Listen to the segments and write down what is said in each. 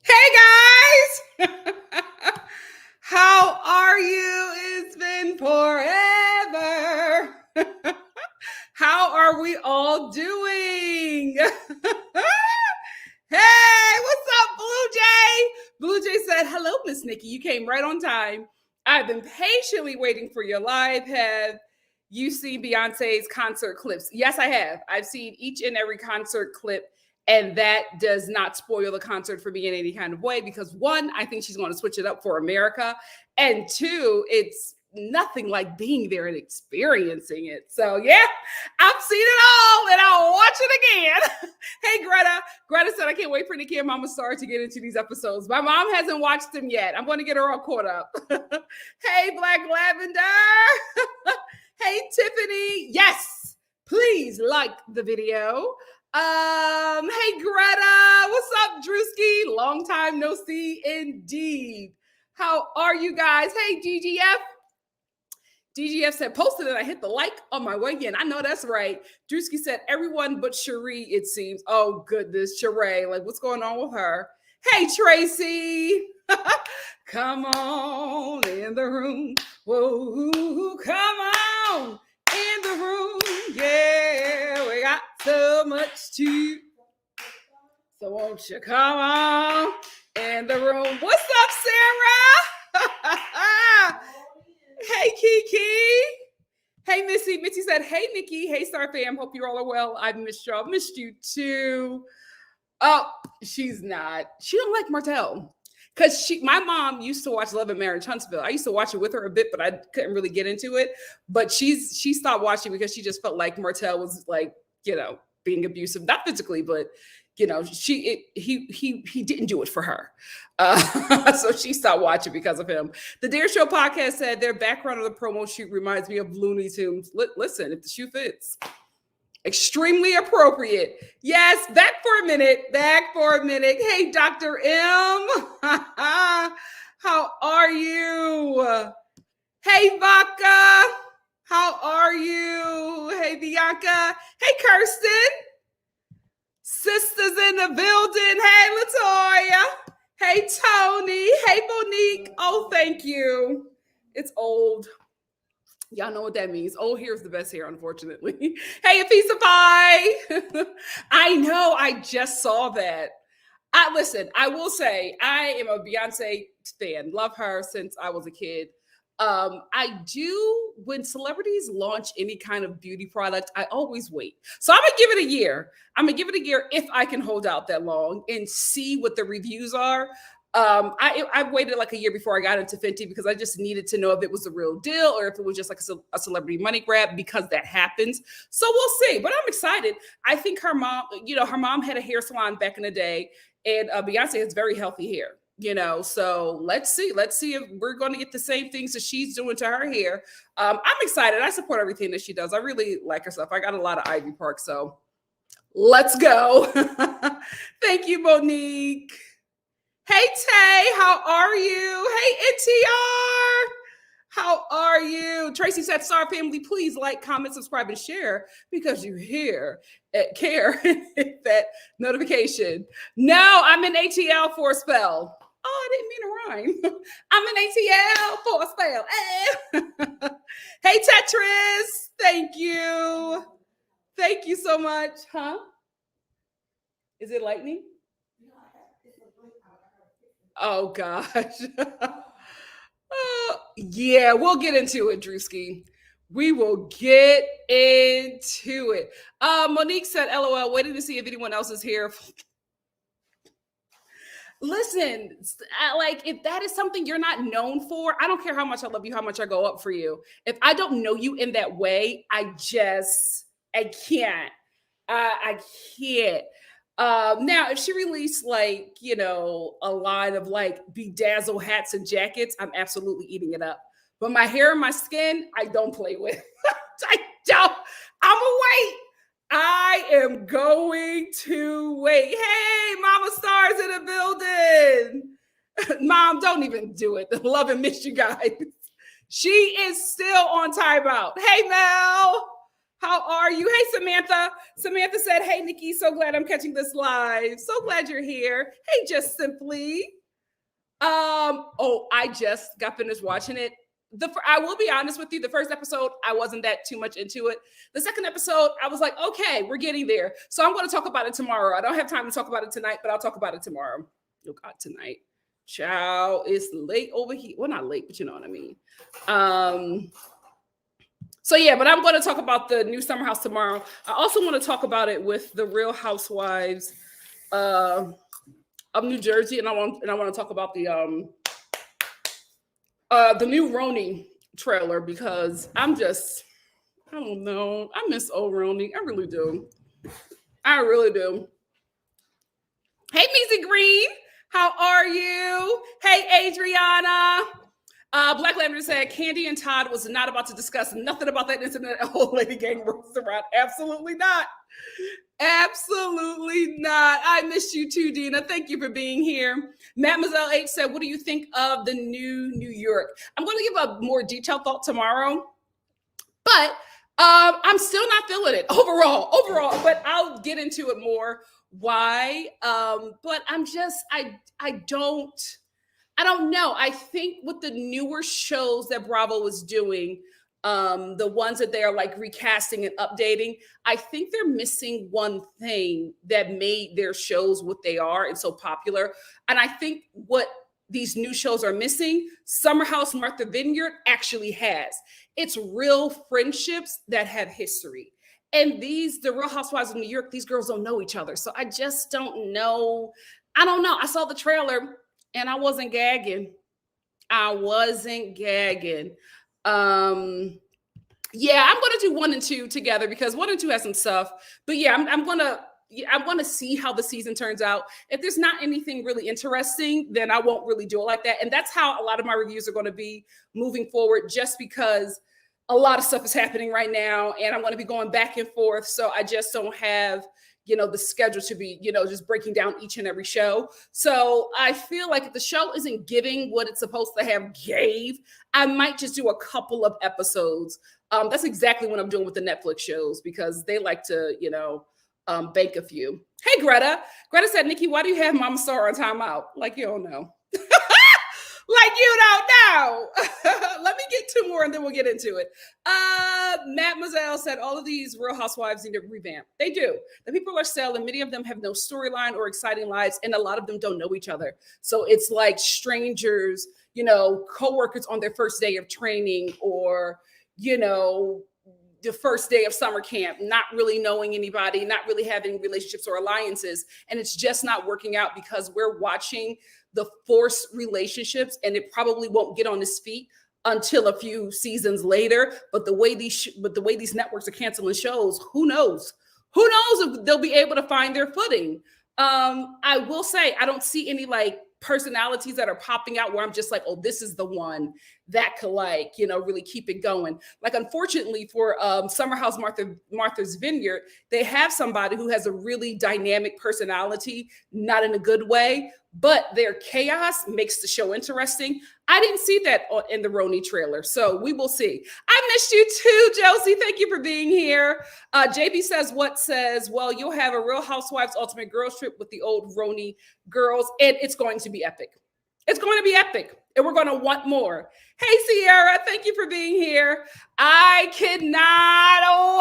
Hey guys! How are you? It's been forever. How are we all doing? Hey, what's up, Blue Jay? Blue Jay said, hello, Miss Nikki. You came right on time. I've been patiently waiting for your live. Have you seen Beyonce's concert clips? Yes, I have. I've seen each and every concert clip. And that does not spoil the concert for me in any kind of way because one, I think she's going to switch it up for America. And two, it's nothing like being there and experiencing it. So yeah, I've seen it all and I'll watch it again. Hey, Greta. Greta said, I can't wait for Nikki and Mama Star to get into these episodes. My mom hasn't watched them yet. I'm going to get her all caught up. Hey, Black Lavender. Hey, Tiffany. Yes, please like the video. Hey, Greta. What's up, Drewski? Long time no see indeed. How are you guys? Hey, DGF. DGF said, posted and I hit the like on my way in. I know that's right. Drewski said, everyone but Cherie, it seems. Oh, goodness, Cherie. Like, what's going on with her? Hey, Tracy. Come on in the room. Whoa, come on in the room. Yeah, we got so much to. So won't you come on in the room? What's up, Sarah? Hey, Kiki. Hey, Missy. Missy said, hey, Nikki. Hey, Star fam. Hope you all are well. I've missed y'all. Missed you too. Oh, she's not. She don't like Martell. Because my mom used to watch Love and Marriage Huntsville. I used to watch it with her a bit, but I couldn't really get into it. But she stopped watching because she just felt like Martell was like, you know, being abusive, not physically, but he didn't do it for her. So she stopped watching because of him. The Dare Show podcast said their background of the promo shoot reminds me of Looney Tunes. Listen, if the shoe fits. Extremely appropriate. Yes, back for a minute. Hey, Dr. M. How are you? Hey, Vaca. How are you? Hey, Bianca. Hey, Kirsten. Sisters in the building. Hey, Latoya. Hey, Tony. Hey, Monique. Oh, thank you. It's old. Y'all know what that means. Old hair is the best hair, unfortunately. Hey, a piece of pie. I know. I just saw that. Listen, I will say I am a Beyonce fan. Love her since I was a kid. I do, when celebrities launch any kind of beauty product, I always wait. So I'm going to give it a year. If I can hold out that long and see what the reviews are. I waited like a year before I got into Fenty because I just needed to know if it was a real deal or if it was just like a celebrity money grab, because that happens. So we'll see, but I'm excited. I think her mom had a hair salon back in the day, and Beyonce has very healthy hair, so let's see if we're going to get the same things that she's doing to her hair. I'm excited. I support everything that she does. I really like her stuff. I got a lot of Ivy Park, so let's go. Thank you, Monique. Hey, Tay, how are you? Hey, NTR, how are you? Tracy said, Star family, please like, comment, subscribe, and share because you care hit that notification. No, I'm in ATL for a spell. Oh, I didn't mean to rhyme. I'm in ATL for a spell. Hey, Tetris, thank you. Thank you so much. Huh? Is it lightning? Oh, gosh. Yeah, we'll get into it, Drewski. We will get into it. Monique said, LOL, waiting to see if anyone else is here. Listen, like, if that is something you're not known for, I don't care how much I love you, how much I go up for you. If I don't know you in that way, I can't. I can't. Now, if she released like, a line of like bedazzle hats and jackets, I'm absolutely eating it up. But my hair and my skin, I don't play with. I'm gonna wait. I am going to wait. Hey, Mama Star's in the building. Mom, don't even do it. Love and miss you guys. She is still on timeout. Hey, Mel. How are you? Hey, Samantha. Samantha said, hey, Nikki, so glad I'm catching this live. So glad you're here. Hey, Just Simply. I just got finished watching it. I will be honest with you, the first episode, I wasn't that too much into it. The second episode, I was like, okay, we're getting there. So I'm going to talk about it tomorrow. I don't have time to talk about it tonight, but I'll talk about it tomorrow. Oh, God, tonight. Ciao. It's late over here. Well, not late, but you know what I mean. So yeah, but I'm going to talk about the new Summer House tomorrow. I also want to talk about it with the Real Housewives of New Jersey, and I want to talk about the new Roni trailer because I don't know. I miss old Roni. I really do. Hey, Missy Green. How are you? Hey, Adriana. Black Lavender said, Candy and Todd was not about to discuss nothing about that incident at Old Lady Gang restaurant. Absolutely not. Absolutely not. I miss you too, Dina. Thank you for being here. Mademoiselle H said, what do you think of the new New York? I'm going to give a more detailed thought tomorrow, but I'm still not feeling it overall, but I'll get into it more. Why? But I don't know. I think with the newer shows that Bravo is doing, the ones that they are like recasting and updating, I think they're missing one thing that made their shows what they are and so popular. And I think what these new shows are missing, Summer House Martha Vineyard actually has. It's real friendships that have history. And the Real Housewives of New York, these girls don't know each other. So I just don't know. I don't know. I saw the trailer and I wasn't gagging. Yeah, I'm going to do 1 and 2 together because 1 and 2 has some stuff. But yeah, I'm going to I want to see how the season turns out. If there's not anything really interesting, then I won't really do it like that. And that's how a lot of my reviews are going to be moving forward, just because a lot of stuff is happening right now and I'm going to be going back and forth. So I just don't have, the schedule to be, just breaking down each and every show. So I feel like if the show isn't giving what it's supposed to have gave, I might just do a couple of episodes. That's exactly what I'm doing with the Netflix shows, because they like to, bank a few. Hey, Greta. Greta said, Nikki, why do you have Mama Star on timeout? Like, you don't know. Like you don't know. Let me get two more and then we'll get into it. Mademoiselle said all of these Real Housewives need to revamp. They do. The people are selling. Many of them have no storyline or exciting lives, and a lot of them don't know each other. So it's like strangers, co-workers on their first day of training, or, the first day of summer camp, not really knowing anybody, not really having relationships or alliances. And it's just not working out because we're watching the forced relationships, and it probably won't get on its feet until a few seasons later. But the way these networks are canceling shows, who knows? Who knows if they'll be able to find their footing? I will say I don't see any personalities that are popping out where I'm just like, oh, this is the one that could really keep it going. Like, unfortunately for Summer House Martha's Vineyard, they have somebody who has a really dynamic personality, not in a good way, but their chaos makes the show interesting. I didn't see that in the Roni trailer, so we will see. I missed you too, Josie. Thank you for being here. JB says, well, you'll have a Real Housewives Ultimate Girls Trip with the old Roni girls, and it's going to be epic. It's going to be epic, and we're going to want more. Hey, Sierra, thank you for being here. I cannot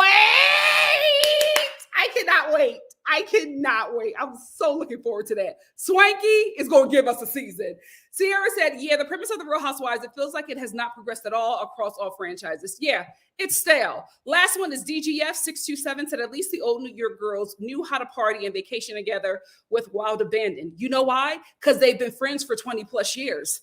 wait. I cannot wait. I'm so looking forward to that. Swanky is going to give us a season. Sierra said, yeah, the premise of the Real Housewives, it feels like it has not progressed at all across all franchises. Yeah, it's stale. Last one is DGF627 said, at least the old New York girls knew how to party and vacation together with wild abandon. You know why? Because they've been friends for 20 plus years.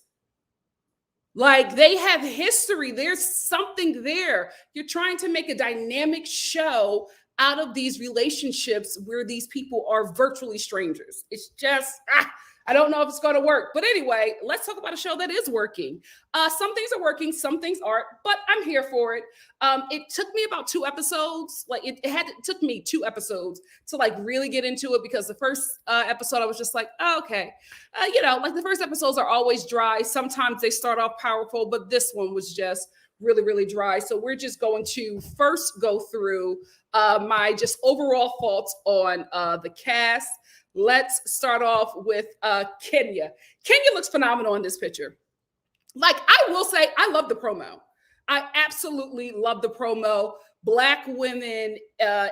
Like, they have history. There's something there. You're trying to make a dynamic show out of these relationships where these people are virtually strangers. It's just, I don't know if it's going to work. But anyway, let's talk about a show that is working. Some things are working, some things aren't, but I'm here for it. It took me about 2 episodes. It took me 2 episodes to really get into it, because the first episode I was just like, oh, okay. The first episodes are always dry. Sometimes they start off powerful, but this one was just really, really dry. So we're just going to first go through my just overall thoughts on the cast. Let's start off with Kenya. Kenya looks phenomenal in this picture. I will say, I love the promo. I absolutely love the promo. Black women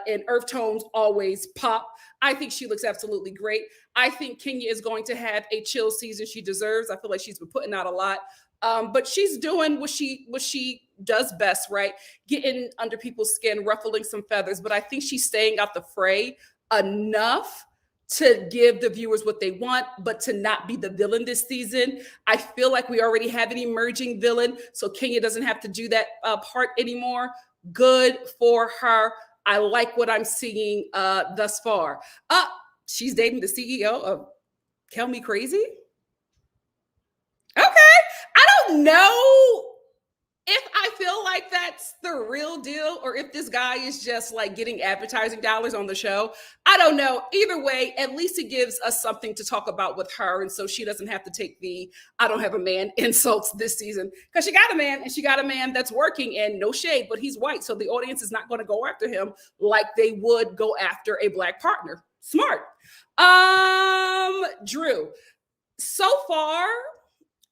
in earth tones always pop. I think she looks absolutely great. I think Kenya is going to have a chill season she deserves. I feel like she's been putting out a lot. But she's doing what she does best, right? Getting under people's skin, ruffling some feathers. But I think she's staying out the fray enough to give the viewers what they want, but to not be the villain this season. I feel like we already have an emerging villain, so Kenya doesn't have to do that part anymore. Good for her. I like what I'm seeing thus far. She's dating the CEO of Tell Me Crazy. Okay. I don't know if I feel like that's the real deal, or if this guy is just getting advertising dollars on the show. I don't know. Either way, at least it gives us something to talk about with her. And so she doesn't have to take the I don't have a man insults this season, because she got a man, and she got a man that's working, and no shade, but he's white. So the audience is not going to go after him like they would go after a black partner. Smart. Drew, so far,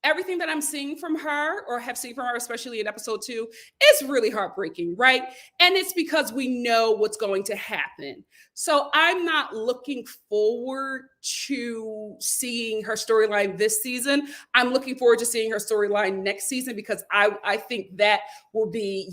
everything that I'm seeing from her, or have seen from her, especially in episode 2, is really heartbreaking, right? And it's because we know what's going to happen. So I'm not looking forward to seeing her storyline this season. I'm looking forward to seeing her storyline next season, because I think that will be,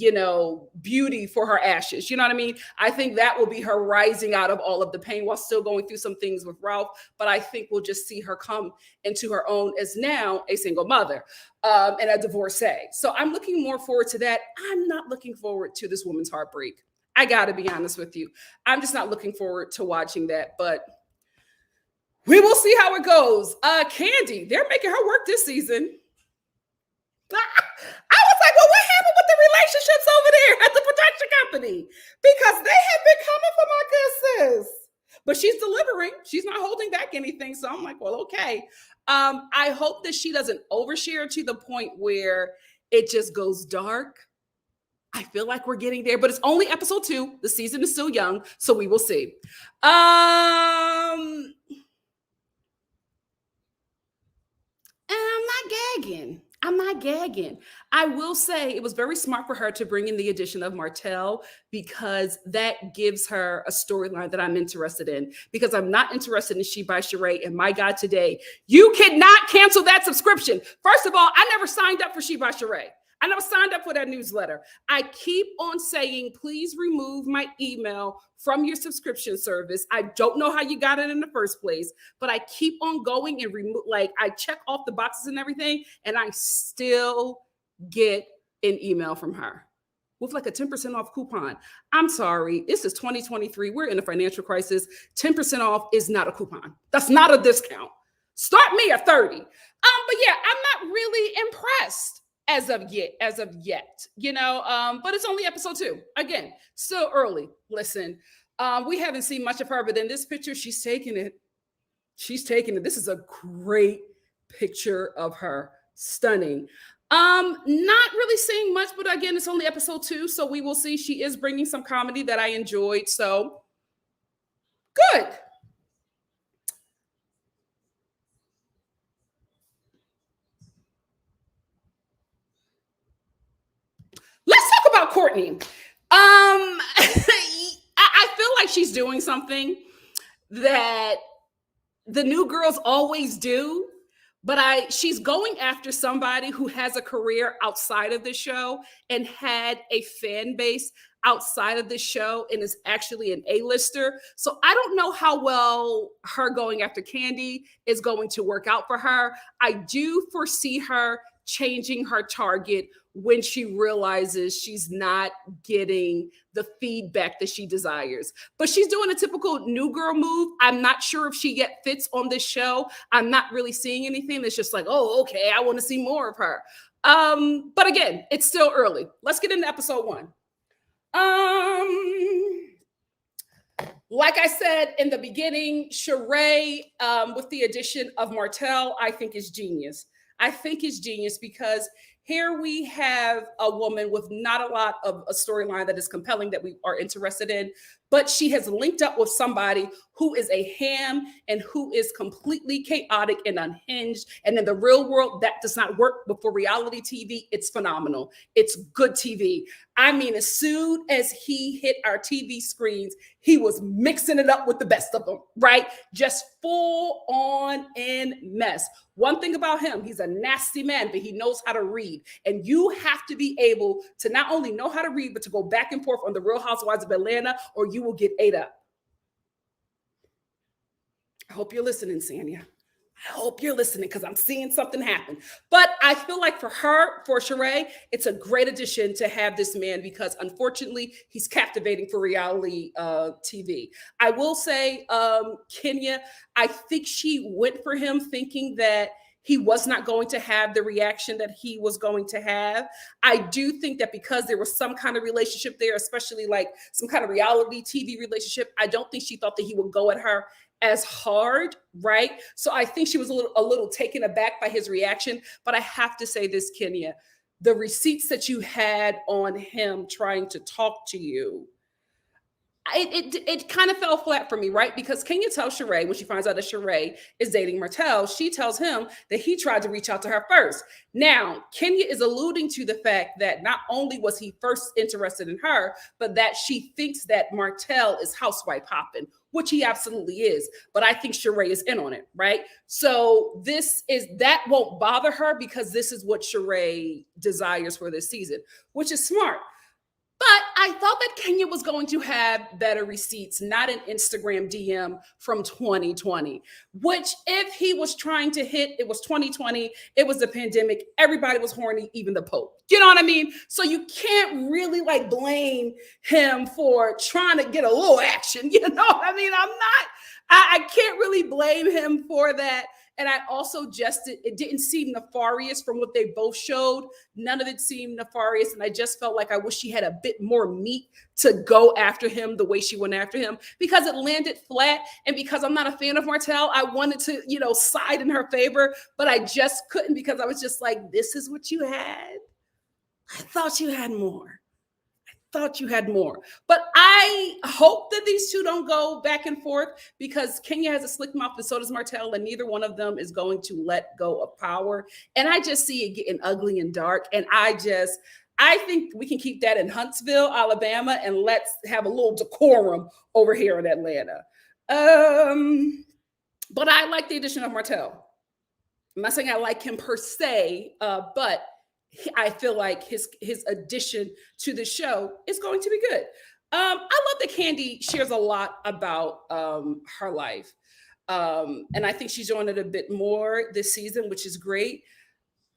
beauty for her ashes. You know what I mean? I think that will be her rising out of all of the pain while still going through some things with Ralph. But I think we'll just see her come into her own as now a single mother and a divorcee. So I'm looking more forward to that. I'm not looking forward to this woman's heartbreak. I got to be honest with you. I'm just not looking forward to watching that, but we will see how it goes. Candy, they're making her work this season. I was like, well, what happened with the relationships over there at the production company? Because they have been coming for my good sis. But she's delivering. She's not holding back anything. So I'm like, well, okay. I hope that she doesn't overshare to the point where it just goes dark. I feel like we're getting there, but it's only episode 2. The season is still young, so we will see. And I'm not gagging. I will say it was very smart for her to bring in the addition of Martell because that gives her a storyline that I'm interested in. Because I'm not interested in She by Sheree. And my God, today, you cannot cancel that subscription. First of all, I never signed up for She by Sheree. I never signed up for that newsletter. I keep on saying, please remove my email from your subscription service. I don't know how you got it in the first place, but I keep on going and remove, like I check off the boxes and everything, and I still get an email from her with like a 10% off coupon. I'm sorry, this is 2023. We're in a financial crisis. 10% off is not a coupon. That's not a discount. Start me at 30. But yeah, I'm not really impressed as of yet, you know, but it's only episode 2. Again, still early. Listen, we haven't seen much of her, but in this picture, she's taking it. This is a great picture of her. Stunning. Not really seeing much, but again, it's only episode 2, so we will see. She is bringing some comedy that I enjoyed, so good. Let's talk about Courtney. I feel like she's doing something that the new girls always do, but she's going after somebody who has a career outside of the show and had a fan base outside of the show and is actually an A-lister. So I don't know how well her going after Candy is going to work out for her. I do foresee her changing her target when she realizes she's not getting the feedback that she desires. But she's doing a typical new girl move. I'm not sure if she yet fits on this show. I'm not really seeing anything that's just like, oh, okay, I want to see more of her. But again, it's still early. Let's get into episode 1. Like I said in the beginning, Sheree, with the addition of Martell, I think is genius. Because here we have a woman with not a lot of a storyline that is compelling that we are interested in, but she has linked up with somebody who is a ham and who is completely chaotic and unhinged. And in the real world, that does not work. But for reality TV, it's phenomenal. It's good TV. I mean, as soon as he hit our TV screens, he was mixing it up with the best of them, right? Just full on in mess. One thing about him, he's a nasty man, but he knows how to read. And you have to be able to not only know how to read, but to go back and forth on the Real Housewives of Atlanta, or you will get ate up. I hope you're listening, Sanya. I hope you're listening because I'm seeing something happen. But I feel like for Sheree, it's a great addition to have this man because unfortunately, he's captivating for reality TV. I will say, Kenya, I think she went for him thinking that he was not going to have the reaction that he was going to have. I do think that because there was some kind of relationship there, especially like some kind of reality TV relationship, I don't think she thought that he would go at her as hard, right? So I think she was a little taken aback by his reaction. But I have to say this, Kenya, the receipts that you had on him trying to talk to you, it kind of fell flat for me, right? Because Kenya tells Sheree, when she finds out that Sheree is dating Martell, she tells him that he tried to reach out to her first. Now, Kenya is alluding to the fact that not only was he first interested in her, but that she thinks that Martell is housewife hopping, which he absolutely is. But I think Sheree is in on it, right? So that won't bother her because this is what Sheree desires for this season, which is smart. But I thought that Kenya was going to have better receipts, not an Instagram DM from 2020, which if he was trying to hit, it was 2020, it was the pandemic, everybody was horny, even the Pope. You know what I mean? So you can't really like blame him for trying to get a little action. You know what I mean? I can't really blame him for that. And I also just, it didn't seem nefarious from what they both showed. None of it seemed nefarious. And I just felt like I wish she had a bit more meat to go after him the way she went after him, because it landed flat. And because I'm not a fan of Martell, I wanted to, side in her favor, but I just couldn't, because I was just like, this is what you had. I thought you had more. Thought you had more. But I hope that these two don't go back and forth, because Kenya has a slick mouth and so does Martell, and neither one of them is going to let go of power. And I just see it getting ugly and dark. And I think we can keep that in Huntsville, Alabama, and let's have a little decorum over here in Atlanta. But I like the addition of Martell. I'm not saying I like him per se, but I feel like his addition to the show is going to be good. I love that Kandi shares a lot about her life. And I think she's doing it a bit more this season, which is great.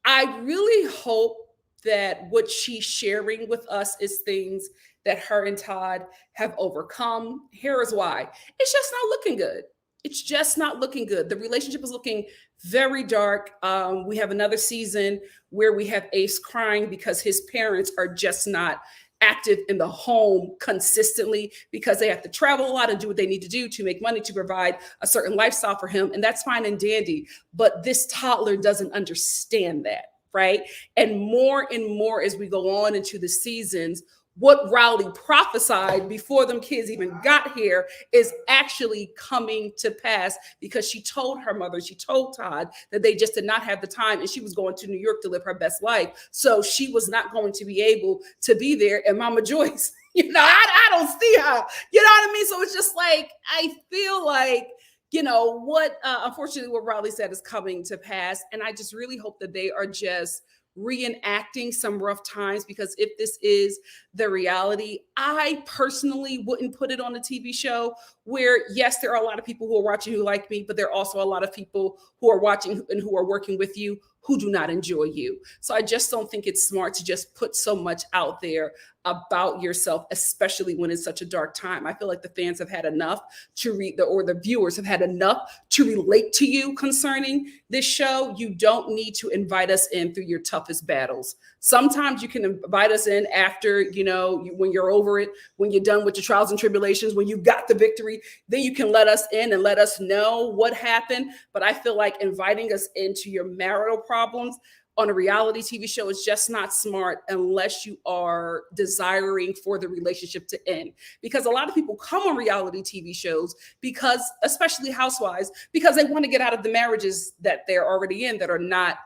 I really hope that what she's sharing with us is things that her and Todd have overcome. Here is why. It's just not looking good. It's just not looking good. The relationship is looking very dark. We have another season where we have Ace crying because his parents are just not active in the home consistently, because they have to travel a lot and do what they need to do to make money to provide a certain lifestyle for him. And that's fine and dandy. But this toddler doesn't understand that, right? And more as we go on into the seasons, what Rowley prophesied before them kids even got here is actually coming to pass, because she told her mother, she told Todd that they just did not have the time, and she was going to New York to live her best life. So she was not going to be able to be there. And Mama Joyce, I don't see her. You know what I mean? So it's just like, I feel like, what unfortunately what Rowley said is coming to pass. And I just really hope that they are just reenacting some rough times, because if this is the reality, I personally wouldn't put it on a TV show where, yes, there are a lot of people who are watching who like me, but there are also a lot of people who are watching and who are working with you who do not enjoy you. So I just don't think it's smart to just put so much out there about yourself, especially when it's such a dark time. I feel like the fans have had enough to read, or the viewers have had enough to relate to you concerning this show. You don't need to invite us in through your toughest battles. Sometimes you can invite us in after, when you're over it, when you're done with your trials and tribulations, when you got the victory, then you can let us in and let us know what happened. But I feel like inviting us into your marital problems on a reality TV show is just not smart, unless you are desiring for the relationship to end. Because a lot of people come on reality TV shows, because, especially Housewives, because they want to get out of the marriages that they're already in that are not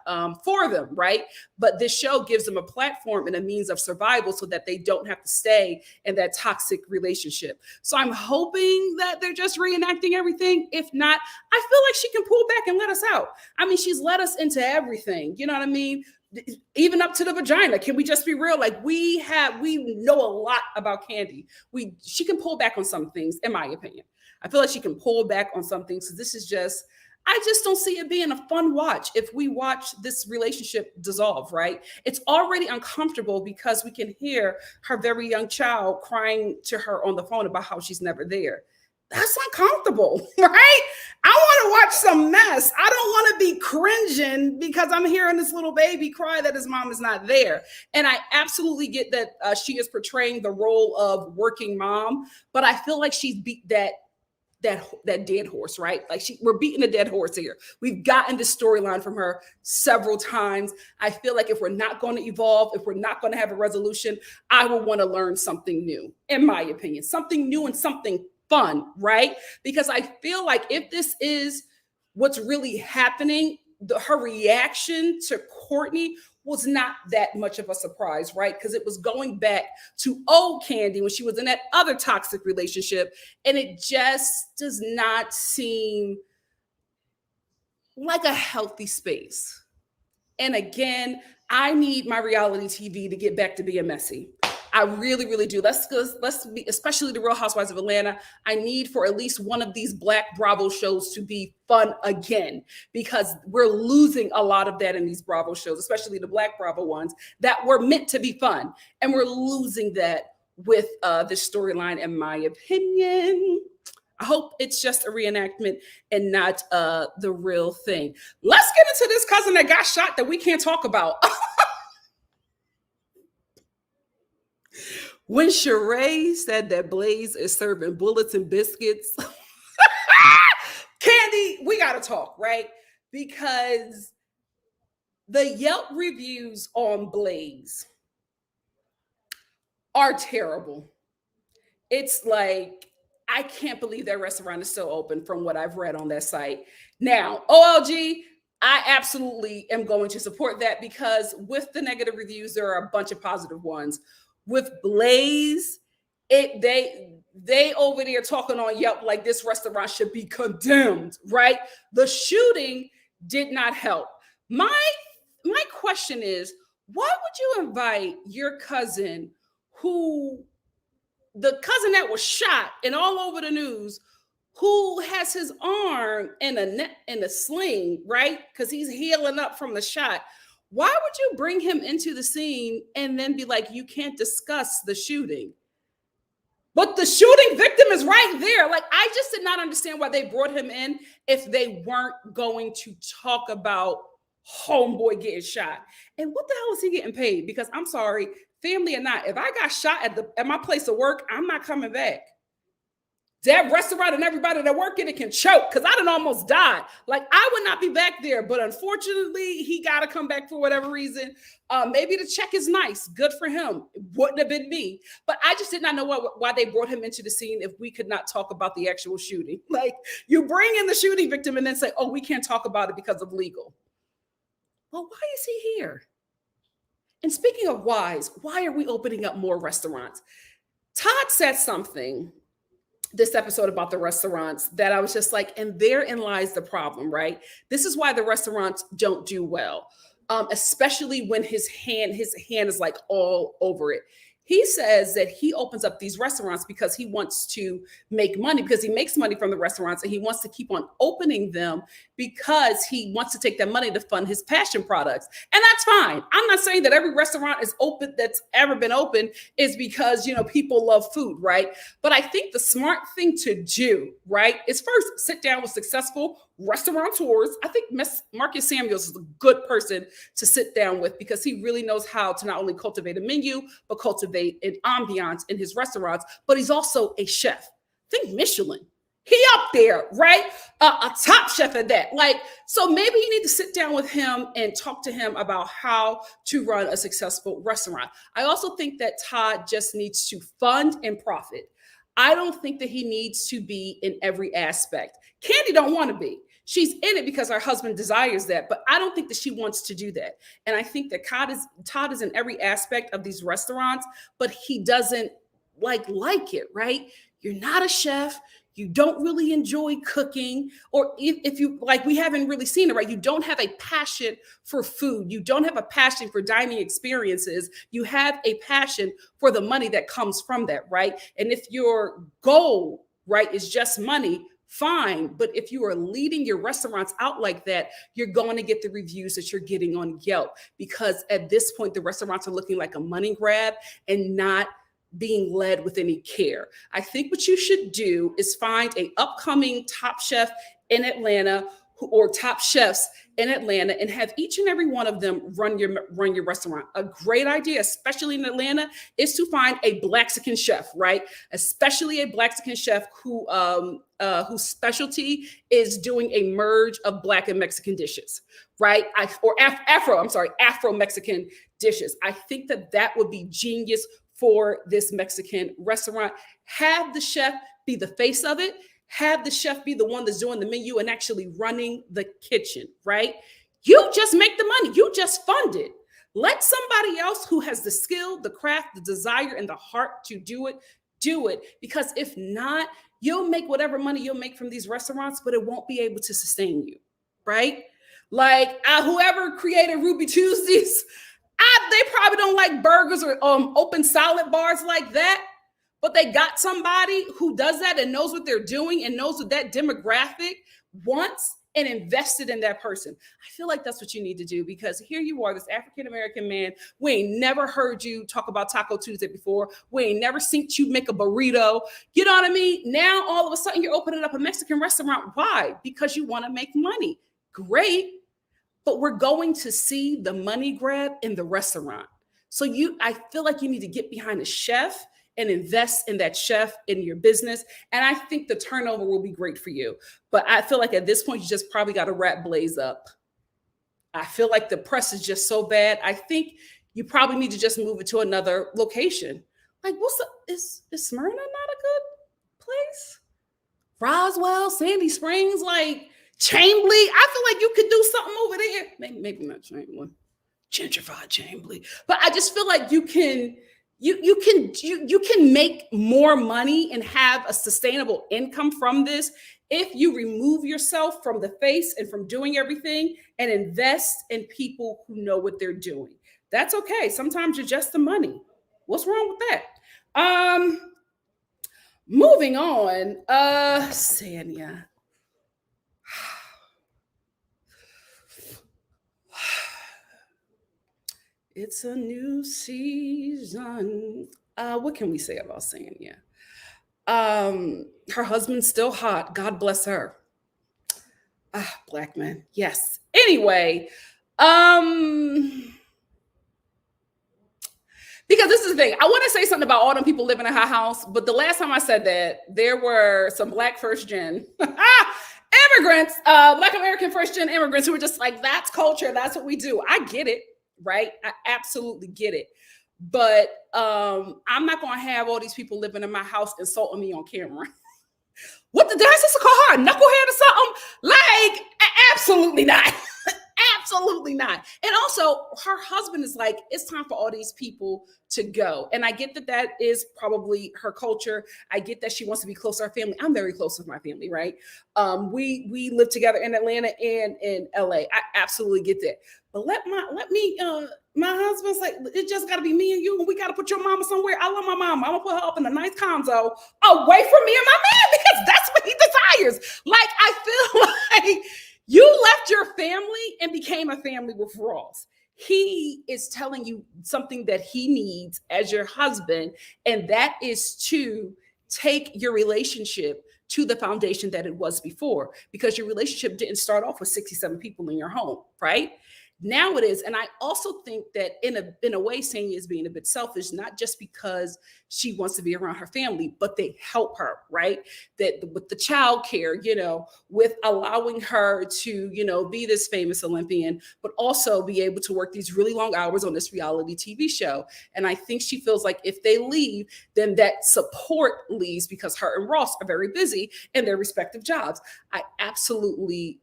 for them, right? But this show gives them a platform and a means of survival so that they don't have to stay in that toxic relationship. So I'm hoping that they're just reenacting everything. If not, I feel like she can pull back and let us out. I mean, she's let us into everything. You know what I mean? Even up to the vagina. Can we just be real? Like, we know a lot about Kandi. She can pull back on some things, in my opinion. I feel like she can pull back on some things. So this is just, I just don't see it being a fun watch if we watch this relationship dissolve, right? It's already uncomfortable because we can hear her very young child crying to her on the phone about how she's never there. That's uncomfortable, right? I want to watch some mess. I don't want to be cringing because I'm hearing this little baby cry that his mom is not there. And I absolutely get that she is portraying the role of working mom, but I feel like she's beat that dead horse, right? Like, we're beating a dead horse here. We've gotten this storyline from her several times. I feel like if we're not going to evolve, if we're not going to have a resolution, I will want to learn something new, in my opinion, something new and something fun, right? Because I feel like if this is what's really happening, her reaction to Courtney was not that much of a surprise, right? Because it was going back to old Kandi when she was in that other toxic relationship, and it just does not seem like a healthy space. And again, I need my reality TV to get back to being messy. I really, really do. Let's be, especially the Real Housewives of Atlanta. I need for at least one of these Black Bravo shows to be fun again, because we're losing a lot of that in these Bravo shows, especially the Black Bravo ones that were meant to be fun, and we're losing that with this storyline, in my opinion. I hope it's just a reenactment and not the real thing. Let's get into this cousin that got shot that we can't talk about. When Sheree said that Blaze is serving bullets and biscuits, Candy, we got to talk, right? Because the Yelp reviews on Blaze are terrible. It's like, I can't believe that restaurant is still open from what I've read on that site. Now, OLG, I absolutely am going to support that, because with the negative reviews, there are a bunch of positive ones. With Blaze, they over there talking on Yelp like this restaurant should be condemned, right? The shooting did not help. My question is, why would you invite your cousin, the cousin that was shot and all over the news, who has his arm in a sling, right? Because he's healing up from the shot. Why would you bring him into the scene and then be like, you can't discuss the shooting? But the shooting victim is right there. Like, I just did not understand why they brought him in if they weren't going to talk about homeboy getting shot. And what the hell is he getting paid? Because I'm sorry, family or not, if I got shot at my place of work, I'm not coming back. That restaurant and everybody that work in it can choke, because I done almost died. Like, I would not be back there, but unfortunately, he got to come back for whatever reason. Maybe the check is nice. Good for him. It wouldn't have been me. But I just did not know why they brought him into the scene if we could not talk about the actual shooting. Like, you bring in the shooting victim and then say, oh, we can't talk about it because of legal. Well, why is he here? And speaking of whys, why are we opening up more restaurants? Todd said something this episode about the restaurants that I was just like, and therein lies the problem, right? This is why the restaurants don't do well, especially when his hand is like all over it. He says that he opens up these restaurants because he wants to make money, because he makes money from the restaurants, and he wants to keep on opening them because he wants to take that money to fund his passion products. And that's fine. I'm not saying that every restaurant is open that's ever been open is because, people love food, right? But I think the smart thing to do, right, is first sit down with successful restaurateurs. I think Marcus Samuels is a good person to sit down with, because he really knows how to not only cultivate a menu, but cultivate an ambiance in his restaurants. But he's also a chef. Think Michelin. He up there, right? A top chef at that. Like, so maybe you need to sit down with him and talk to him about how to run a successful restaurant. I also think that Todd just needs to fund and profit. I don't think that he needs to be in every aspect. Candy don't want to be. She's in it because her husband desires that, but I don't think that she wants to do that. And I think that Todd is in every aspect of these restaurants, but he doesn't like it, right? You're not a chef. You don't really enjoy cooking, or if you, like, we haven't really seen it, right? You don't have a passion for food. You don't have a passion for dining experiences. You have a passion for the money that comes from that, right? And if your goal, right, is just money, fine. But if you are leading your restaurants out like that, you're going to get the reviews that you're getting on Yelp, because at this point, the restaurants are looking like a money grab and not being led with any care. I think what you should do is find an upcoming top chef in Atlanta, or top chefs in Atlanta, and have each and every one of them run your restaurant. A great idea, especially in Atlanta, is to find a Blaxican chef, right? Especially a Blaxican chef whose specialty is doing a merge of Black and Mexican dishes, right? Afro Mexican dishes. I think that would be genius for this Mexican restaurant. Have the chef be the face of it. Have the chef be the one that's doing the menu and actually running the kitchen, right? You just make the money. You just fund it. Let somebody else who has the skill, the craft, the desire, and the heart to do it. Because if not, you'll make whatever money you'll make from these restaurants, but it won't be able to sustain you, right? Like, whoever created Ruby Tuesdays, They probably don't like burgers or open salad bars like that, but they got somebody who does that and knows what they're doing and knows what that demographic wants and invested in that person. I feel like that's what you need to do, because here you are, this African-American man. We ain't never heard you talk about Taco Tuesday before. We ain't never seen you make a burrito. You know what I mean? Now, all of a sudden, you're opening up a Mexican restaurant. Why? Because you want to make money. Great. But we're going to see the money grab in the restaurant. So I feel like you need to get behind the chef and invest in that chef in your business. And I think the turnover will be great for you. But I feel like at this point, you just probably got to wrap Blaze up. I feel like the press is just so bad. I think you probably need to just move it to another location. Like, is Smyrna not a good place? Roswell, Sandy Springs, like Chambly. I feel like you could do something over there. Maybe not Chambly. Gentrified Chambly. But I just feel like you can make more money and have a sustainable income from this if you remove yourself from the face and from doing everything and invest in people who know what they're doing. That's okay. Sometimes you're just the money. What's wrong with that? Moving on. Sanya. It's a new season. What can we say about Sanya? Her husband's still hot. God bless her. Black men. Yes. Anyway, because this is the thing. I want to say something about all them people living in her house, but the last time I said that, there were some Black first gen immigrants, Black American first gen immigrants who were just like, that's culture. That's what we do. I get it. Right? I absolutely get it. But I'm not going to have all these people living in my house insulting me on camera. What did I sister call her? A knucklehead or something? Like, absolutely not. Absolutely not. And also, her husband is like, it's time for all these people to go. And I get that that is probably her culture. I get that she wants to be close to her family. I'm very close with my family, right? We live together in Atlanta and in LA. I absolutely get that. But my husband's like, it just got to be me and you, and we got to put your mama somewhere. I love my mom. I'm gonna put her up in a nice condo away from me and my man, because that's what he desires. Like, I feel like you left your family and became a family with Ross. He is telling you something that he needs as your husband, and that is to take your relationship to the foundation that it was before, because your relationship didn't start off with 67 people in your home, right? Now it is. And I also think that in a way, Sanya is being a bit selfish, not just because she wants to be around her family, but they help her, right? That with the childcare, with allowing her to, be this famous Olympian, but also be able to work these really long hours on this reality TV show. And I think she feels like if they leave, then that support leaves, because her and Ross are very busy in their respective jobs. I absolutely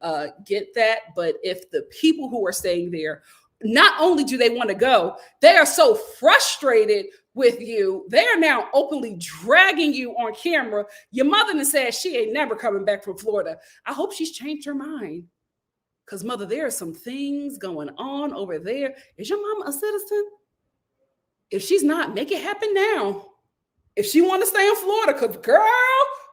get that. But if the people who are staying there, not only do they want to go, they are so frustrated with you, they are now openly dragging you on camera. Your mother done said she ain't never coming back from Florida. I hope she's changed her mind, because mother, there are some things going on over there. Is your mama a citizen? If she's not, make it happen now. If she want to stay in Florida, because girl,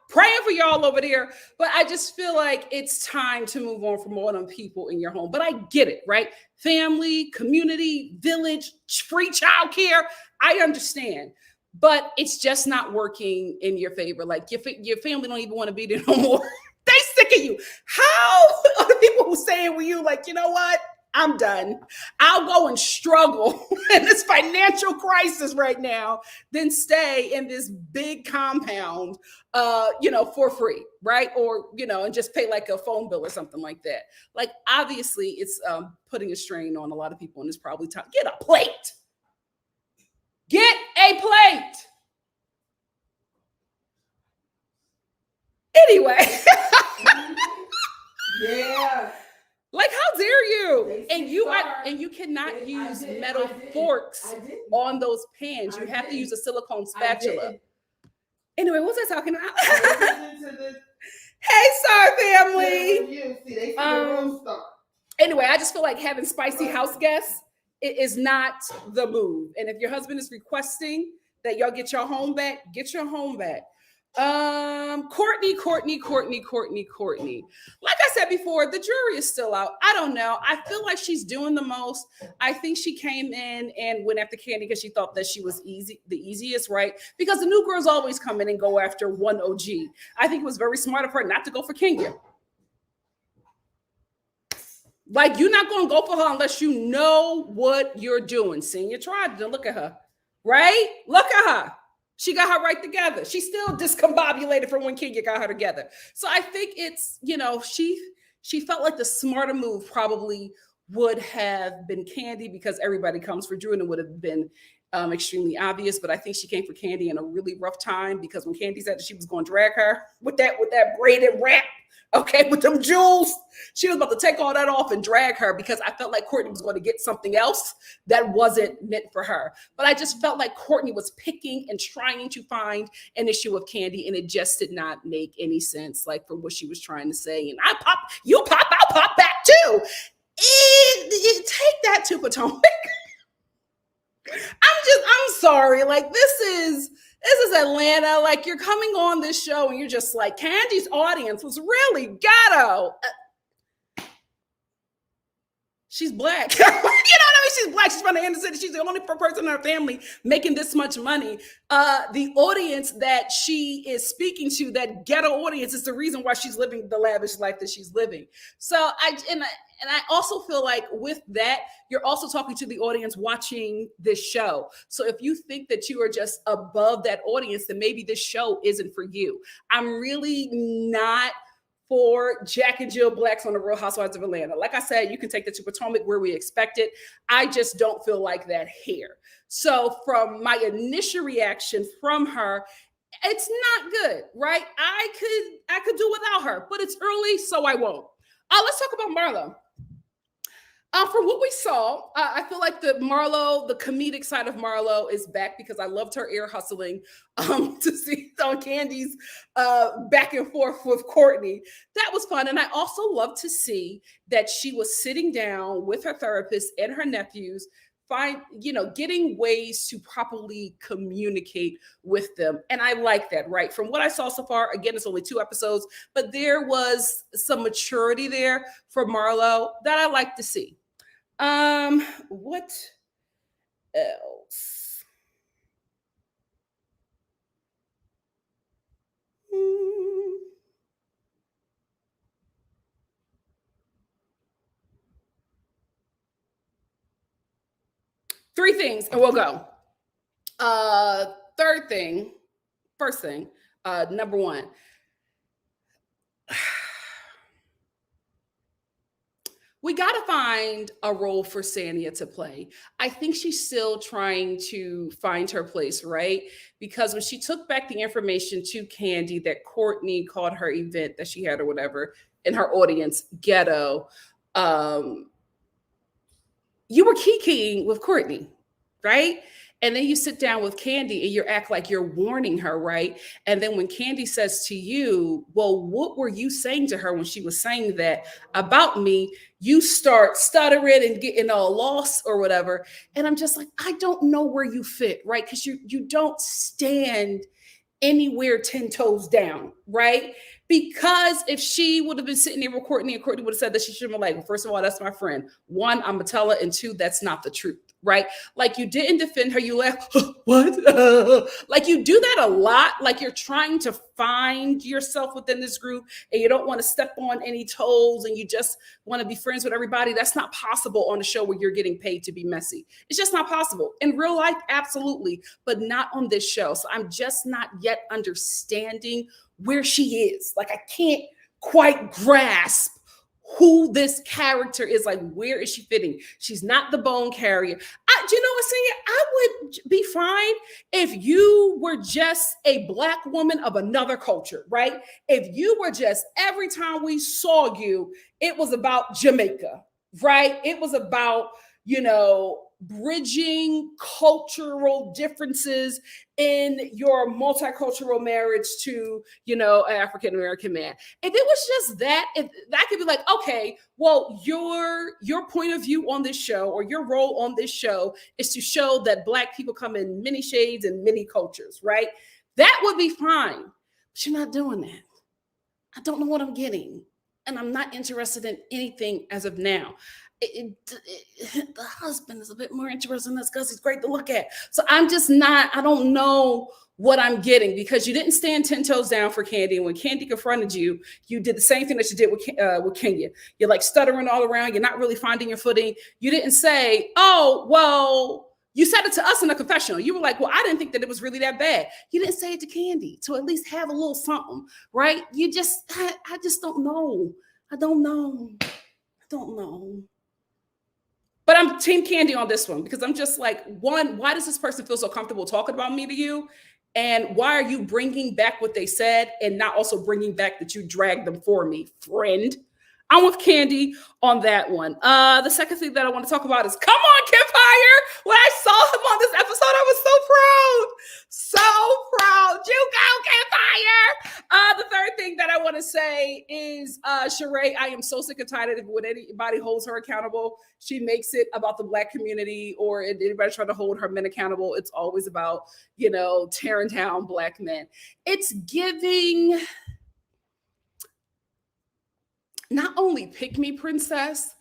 praying for y'all over there. But I just feel like it's time to move on from all them people in your home. But I get it, right? Family, community, village, free childcare. I understand. But it's just not working in your favor. Like, your family don't even want to be there no more. They sick of you. How are the people who saying with you, like, you know what? I'm done. I'll go and struggle in this financial crisis right now than stay in this big compound, for free, right? Or, and just pay like a phone bill or something like that. Like, obviously, it's putting a strain on a lot of people, and it's probably time. Get a plate. Get a plate. Anyway. Yeah. Like, how dare you? And you cannot use metal forks on those pans. You have to use a silicone spatula. Anyway, what was I talking about? Hey, Star family. Anyway, I just feel like having spicy house guests it is not the move. And if your husband is requesting that y'all get your home back, get your home back. Courtney. Like I said before, the jury is still out. I don't know. I feel like she's doing the most. I think she came in and went after Kandi because she thought that she was the easiest, right? Because the new girls always come in and go after one OG. I think it was very smart of her not to go for Kenya. Like, you're not going to go for her unless you know what you're doing. Senior tried to look at her, right? Look at her. She got her right together. She's still discombobulated from when Kenya got her together. So I think it's, she felt like the smarter move probably would have been Kandi, because everybody comes for Drew and it would have been extremely obvious. But I think she came for Kandi in a really rough time, because when Kandi said that she was going to drag her with that braided wrap, okay, with them jewels, she was about to take all that off and drag her, because I felt like Courtney was going to get something else that wasn't meant for her. But I just felt like Courtney was picking and trying to find an issue with Kandi, and it just did not make any sense, like, for what she was trying to say. And you pop, I'll pop back too. Take that to Potomac. I'm sorry. Like, this is Atlanta. Like, you're coming on this show and you're just like, Kandi's audience was really ghetto. She's black. You know what I mean? She's black. She's from the inner city. She's the only person in her family making this much money. The audience that she is speaking to, that ghetto audience, is the reason why she's living the lavish life that she's living. So I also feel like with that, you're also talking to the audience watching this show. So if you think that you are just above that audience, then maybe this show isn't for you. I'm really not for Jack and Jill Blacks on the Real Housewives of Atlanta. Like I said, you can take that to Potomac where we expect it. I just don't feel like that here. So from my initial reaction from her, it's not good, right? I could do without her, but it's early, so I won't. Let's talk about Marlo. From what we saw, I feel like the comedic side of Marlo is back, because I loved her ear hustling to see on Kandi's back and forth with Courtney. That was fun. And I also love to see that she was sitting down with her therapist and her nephews, getting ways to properly communicate with them. And I like that, right? From what I saw so far, again, it's only 2 episodes, but there was some maturity there for Marlo that I like to see. What else? Three things, and we'll go. First thing, number one. We got to find a role for Sanya to play. I think she's still trying to find her place, right? Because when she took back the information to Kandi that Courtney called her event that she had or whatever in her audience ghetto, you were kikiing with Courtney, right? And then you sit down with Kandi and you act like you're warning her, right? And then when Kandi says to you, well, what were you saying to her when she was saying that about me? You start stuttering and getting all lost or whatever. And I'm just like, I don't know where you fit, right? Because you don't stand anywhere 10 toes down, right? Because if she would have been sitting there with Courtney and Courtney would have said that, she should have been like, well, first of all, that's my friend. 1, I'm gonna tell her, and 2, that's not the truth, right? Like, you didn't defend her. You laugh, what? Like, you do that a lot. Like, you're trying to find yourself within this group and you don't want to step on any toes and you just want to be friends with everybody. That's not possible on a show where you're getting paid to be messy. It's just not possible. In real life, absolutely, but not on this show. So I'm just not yet understanding where she is. Like, I can't quite grasp who this character is. Like, where is she fitting? She's not the bone carrier. Do you know what, Sanya? I would be fine if you were just a Black woman of another culture, right? If you were just, every time we saw you, it was about Jamaica, right? It was about, bridging cultural differences in your multicultural marriage to, you know, an African American man. If it was just that, if that could be like, okay, well, your point of view on this show or your role on this show is to show that Black people come in many shades and many cultures, right? That would be fine. But you're not doing that. I don't know what I'm getting. And I'm not interested in anything as of now. The husband is a bit more interesting in this because he's great to look at. So I'm just not, I don't know what I'm getting, because you didn't stand 10 toes down for Kandi. And when Kandi confronted you, you did the same thing that you did with Kenya. You're like stuttering all around. You're not really finding your footing. You didn't say, oh, well, you said it to us in a confessional. You were like, well, I didn't think that it was really that bad. You didn't say it to Kandi to at least have a little something, right? You just, I just don't know. I don't know. But I'm team Kandi on this one, because I'm just like, one, why does this person feel so comfortable talking about me to you? And why are you bringing back what they said and not also bringing back that you dragged them for me, friend? I'm with Kandi on that one. The second thing that I want to talk about is, come on, Kempire. When I saw him on this episode, I was so proud. So proud. You go, Kempire. The third thing that I want to say is, Sheree, I am so sick and tired of when anybody holds her accountable, she makes it about the Black community, or anybody trying to hold her men accountable, it's always about, you know, tearing down Black men. It's giving not only pick me princess,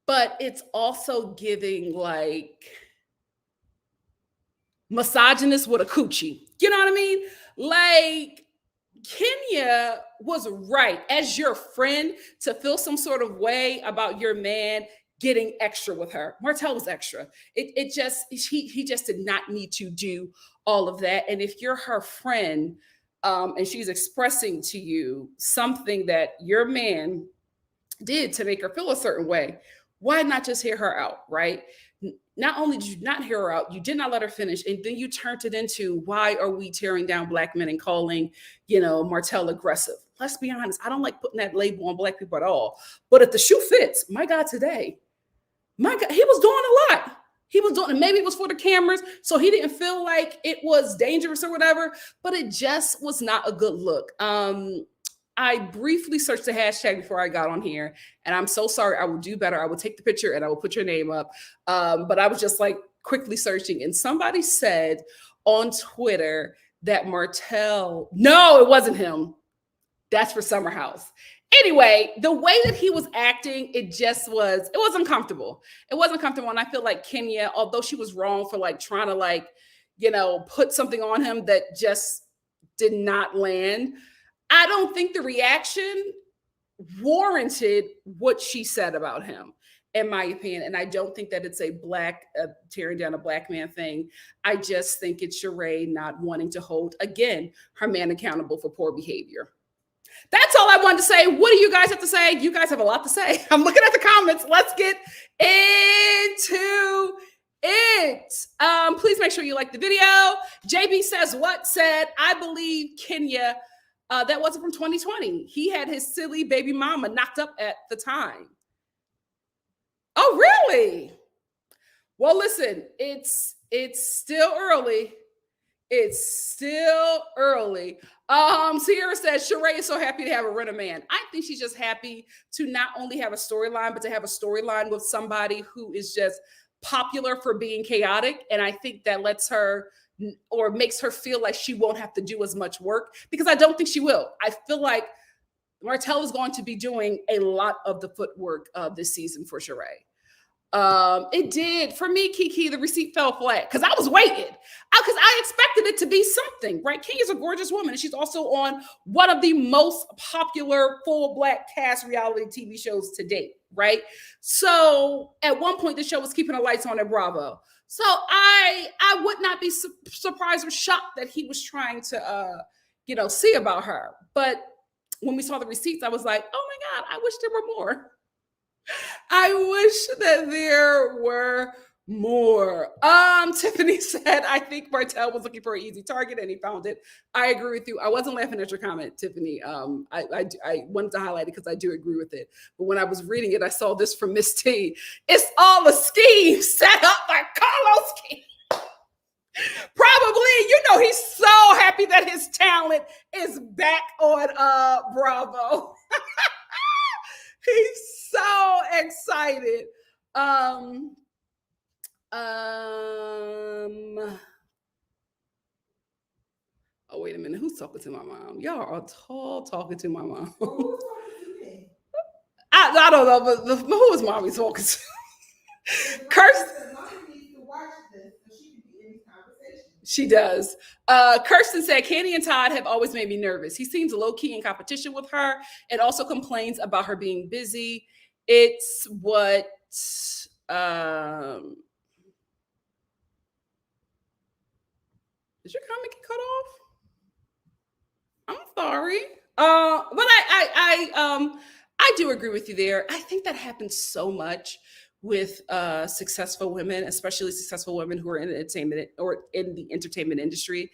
but it's also giving like misogynist with a coochie. You know what I mean? Like, Kenya was right as your friend to feel some sort of way about your man getting extra with her. Martell was extra. He just did not need to do all of that. And if you're her friend, and she's expressing to you something that your man did to make her feel a certain way, why not just hear her out, right? Not only did you not hear her out, you did not let her finish, and then you turned it into, why are we tearing down Black men and calling, you know, Martell aggressive? Let's be honest, I don't like putting that label on Black people at all. But if the shoe fits, my God, today, my God, he was doing a lot. He was doing it. Maybe it was for the cameras, so he didn't feel like it was dangerous or whatever, but it just was not a good look. I briefly searched the hashtag before I got on here, and I'm so sorry. I will do better. I will take the picture and I will put your name up. But I was just like quickly searching, and somebody said on Twitter that Martell, no, it wasn't him. That's for Summer House. Anyway, the way that he was acting, it was uncomfortable. It wasn't comfortable. And I feel like Kenya, although she was wrong for like trying to like, you know, put something on him that just did not land, I don't think the reaction warranted what she said about him, in my opinion. And I don't think that it's a Black tearing down a Black man thing. I just think it's Sheree not wanting to hold, again, her man accountable for poor behavior. That's all I wanted to say. What do you guys have to say? You guys have a lot to say. I'm looking at the comments. Let's get into it. Please make sure you like the video. JB says, what said, I believe Kenya, that wasn't from 2020. He had his silly baby mama knocked up at the time. Oh, really? Well, listen, it's still early. It's still early. Sierra says, Sheree is so happy to have a rent a man. I think she's just happy to not only have a storyline, but to have a storyline with somebody who is just popular for being chaotic. And I think that lets her, or makes her feel like she won't have to do as much work, because I don't think she will. I feel like Martell is going to be doing a lot of the footwork this season for Sheree. It did for me, Kiki. The receipt fell flat because I was waiting, because I expected it to be something, right? Kenya's a gorgeous woman, and she's also on one of the most popular full Black cast reality TV shows to date, right? So at one point, the show was keeping the lights on at Bravo. So I would not be surprised or shocked that he was trying to, see about her. But when we saw the receipts, I was like, oh my God, I wish there were more. I wish that there were More. Tiffany said, I think Martell was looking for an easy target and he found it. I agree with you. I wasn't laughing at your comment, Tiffany. I wanted to highlight it because I do agree with it. But when I was reading it, I saw this from Miss T. It's all a scheme set up by Carlos King. Probably, he's so happy that his talent is back on Bravo. He's so excited. Oh, wait a minute. Who's talking to my mom? Y'all are talking to my mom. I don't know, but who is mommy talking to? Kirsten. She does. Kirsten said, Candy and Todd have always made me nervous. He seems low-key in competition with her and also complains about her being busy. It's what... Did your comment get cut off? I'm sorry. But I do agree with you there. I think that happens so much with successful women, especially successful women who are in the entertainment industry.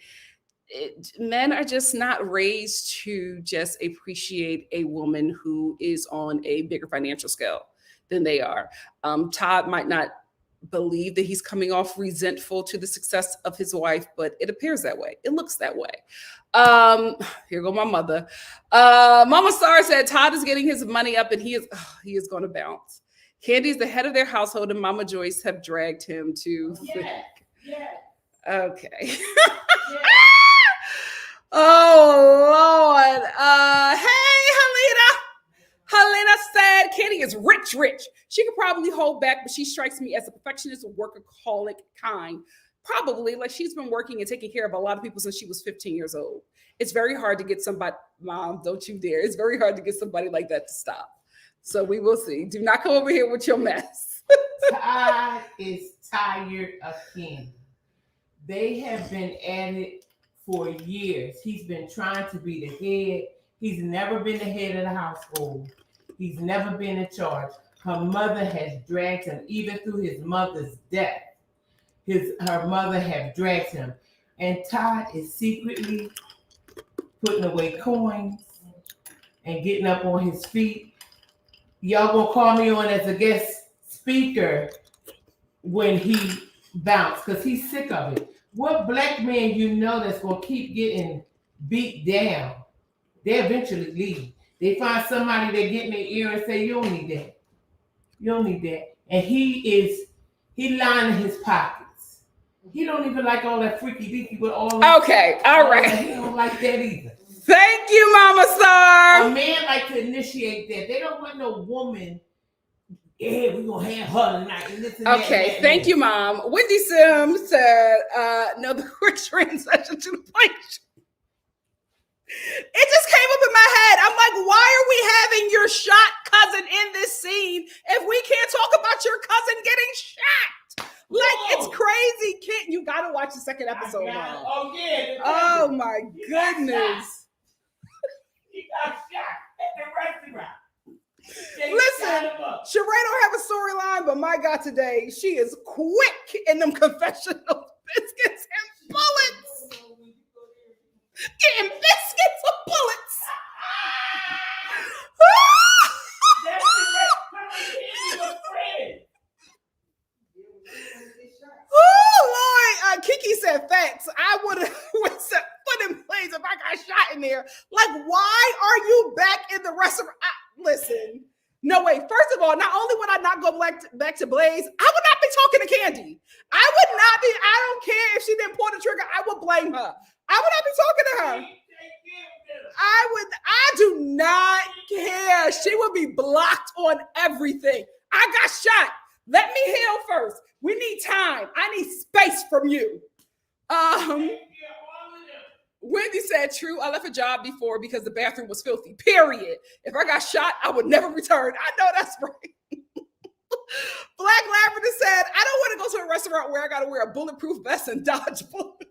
Men are just not raised to just appreciate a woman who is on a bigger financial scale than they are. Todd might not believe that he's coming off resentful to the success of his wife, but it appears that way. It looks that way. Here go my mother. Mama Star said Todd is getting his money up and he is going to bounce. Candy's the head of their household and Mama Joyce have dragged him to Okay. Oh Lord. Hey, Helena said Candy is rich. She could probably hold back, but she strikes me as a perfectionist, workaholic kind. Probably, like, she's been working and taking care of a lot of people since she was 15 years old. It's very hard to get somebody, Mom, don't you dare. It's very hard to get somebody like that to stop. So we will see. Do not come over here with your mess. Todd is tired of Candy. They have been at it for years. He's been trying to be the head. He's never been the head of the household. He's never been in charge. Her mother has dragged him, even through his mother's death. Her mother have dragged him. And Todd is secretly putting away coins and getting up on his feet. Y'all gonna call me on as a guest speaker when he bounced, because he's sick of it. What black man that's gonna keep getting beat down? They eventually leave. They find somebody that get in their ear and say, you don't need that. You don't need that. And he lining his pockets. He don't even like all that freaky deaky with all that. Okay, all right. He don't like that either. Thank you, Mama Star. A man like to initiate that. They don't want no woman. Yeah, we're gonna have her tonight. And this and okay, thank you, Mom. Wendy Sims said, no, the quick transition to the place. It just came up in my head. I'm like, why are we having your shot cousin in this scene if we can't talk about your cousin getting shot? Like, it's crazy. You gotta watch the second episode, Mom. Oh, yeah. Oh, my goodness. He got shot at the restaurant. Listen, Sheree don't have a storyline, but my God, today she is quick in them confessional biscuits and bullets. Getting biscuits and bullets. Oh Lord, Kiki said facts. I would have set foot in place if I got shot in there. Like, why are you back in the restaurant? Listen, no way. First of all, not only would I not go back to Blaze, I would not be talking to Candy. I would not be. I don't care if she didn't pull the trigger. I would blame her. I would not be talking to her. I do not care. She would be blocked on everything. I got shot. Let me heal first. We need time. I need space from you. Wendy said, true, I left a job before because the bathroom was filthy, period. If I got shot, I would never return. I know that's right. Black Lavender said, I don't want to go to a restaurant where I got to wear a bulletproof vest and dodge bullets.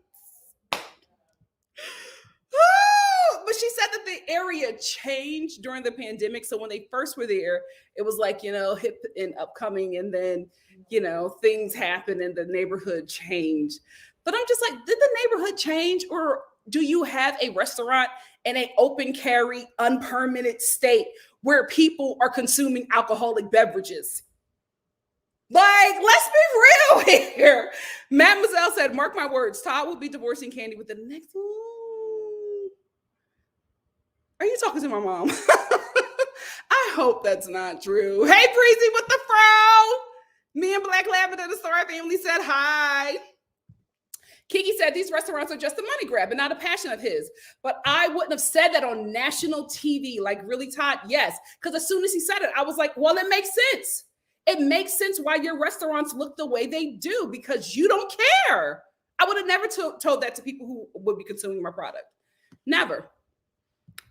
But she said that area changed during the pandemic. So when they first were there, it was like, hip and upcoming. And then, things happened and the neighborhood changed. But I'm just like, did the neighborhood change, or do you have a restaurant in an open carry, unpermitted state where people are consuming alcoholic beverages? Like, let's be real here. Mademoiselle said, mark my words, Todd will be divorcing Candy with the next one. Are you talking to my mom? I hope that's not true. Hey, Breezy with the fro. Me and Black Lavender, the Star family, said hi. Kiki said these restaurants are just a money grab and not a passion of his. But I wouldn't have said that on national TV. Like, really, Todd? Yes. Because as soon as he said it, I was like, well, it makes sense. It makes sense why your restaurants look the way they do, because you don't care. I would have never told that to people who would be consuming my product. Never.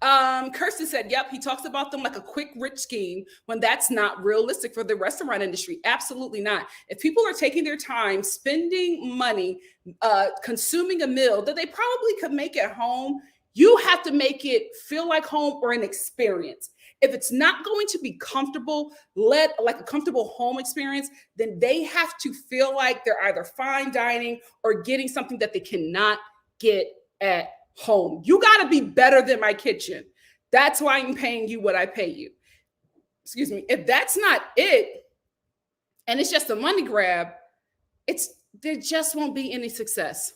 Kirsten said, yep, he talks about them like a quick rich scheme when that's not realistic for the restaurant industry. Absolutely not. If people are taking their time, spending money, consuming a meal that they probably could make at home, you have to make it feel like home or an experience. If it's not going to be comfortable, like a comfortable home experience, then they have to feel like they're either fine dining or getting something that they cannot get at home. You got to be better than my kitchen. That's why I'm paying you what I pay you. Excuse me. If that's not it, and it's just a money grab, there just won't be any success.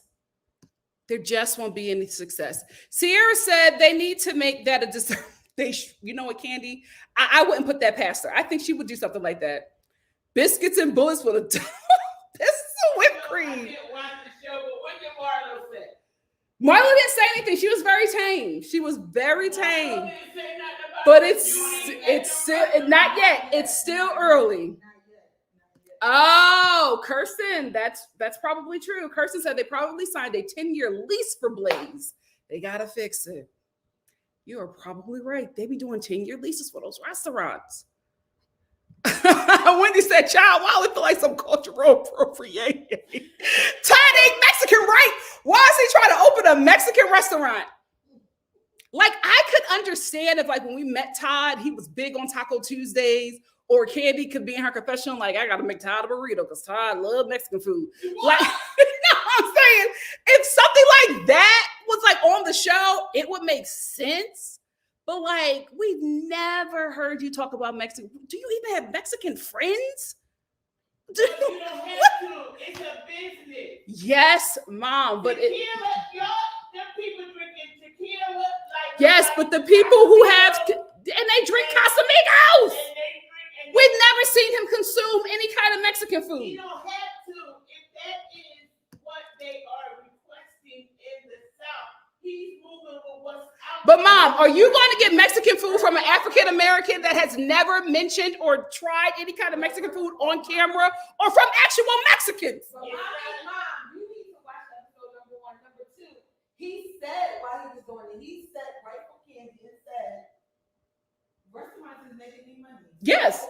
There just won't be any success. Sierra said they need to make that a dessert. You know what, Candy? I wouldn't put that past her. I think she would do something like that. Biscuits and bullets with a this is a whipped cream. I didn't watch the show, but what did Marlo say? Marlo didn't say anything. She was very tame. She was very tame. But it's still not yet. It's still early. Oh, Kirsten, that's probably true. Kirsten said they probably signed a 10-year lease for Blaze. They gotta fix it. You are probably right. They be doing 10-year leases for those restaurants. Wendy said, child, wow, it feel like some cultural appropriation. Todd ain't Mexican, right? Why is he trying to open a Mexican restaurant? Like, I could understand if, like, when we met Todd, he was big on Taco Tuesdays, or Candy could be in her confession, like, I got to make Todd a burrito because Todd loves Mexican food. What? Like, you know what I'm saying? If something like that was, like, on the show, it would make sense. But, like, we've never heard you talk about Mexican. Do you even have Mexican friends? You don't have to. It's a business. Yes, Mom, but tequila, them people drinking tequila. Like, yes, but the people who have, and they drink Casamigos. We've never seen him consume any kind of Mexican food. You don't have to. If that is what they are requesting in the South, he's moving with what's out. But Mom, are you going to get Mexican food from an African American that has never mentioned or tried any kind of Mexican food on camera, or from actual Mexicans? Mom, you need to watch episode number 1. Number 2, he said while he was doing it, he said right from Candy and said, restaurants is making me money. Yes.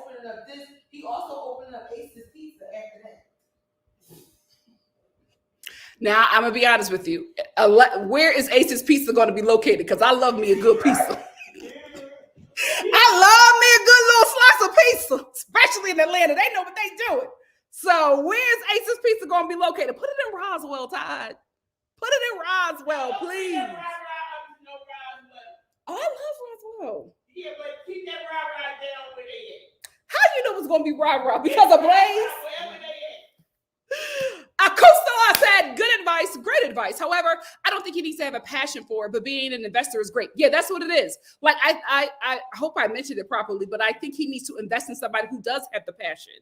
He also opened up Ace's Pizza after that. Now, I'm going to be honest with you. Where is Ace's Pizza going to be located? Because I love me a good pizza. I love me a good little slice of pizza, especially in Atlanta. They know what they doing. So where's Ace's Pizza going to be located? Put it in Roswell, Todd. Put it in Roswell, please. Oh, I love Roswell. Yeah, but keep that rah-rah down where they at. How do you know it's going to be rah-rah? Because of Blaze? Wherever they at. Acosta said, good advice, great advice. However, I don't think he needs to have a passion for it, but being an investor is great. Yeah, that's what it is. Like, I hope I mentioned it properly, but I think he needs to invest in somebody who does have the passion.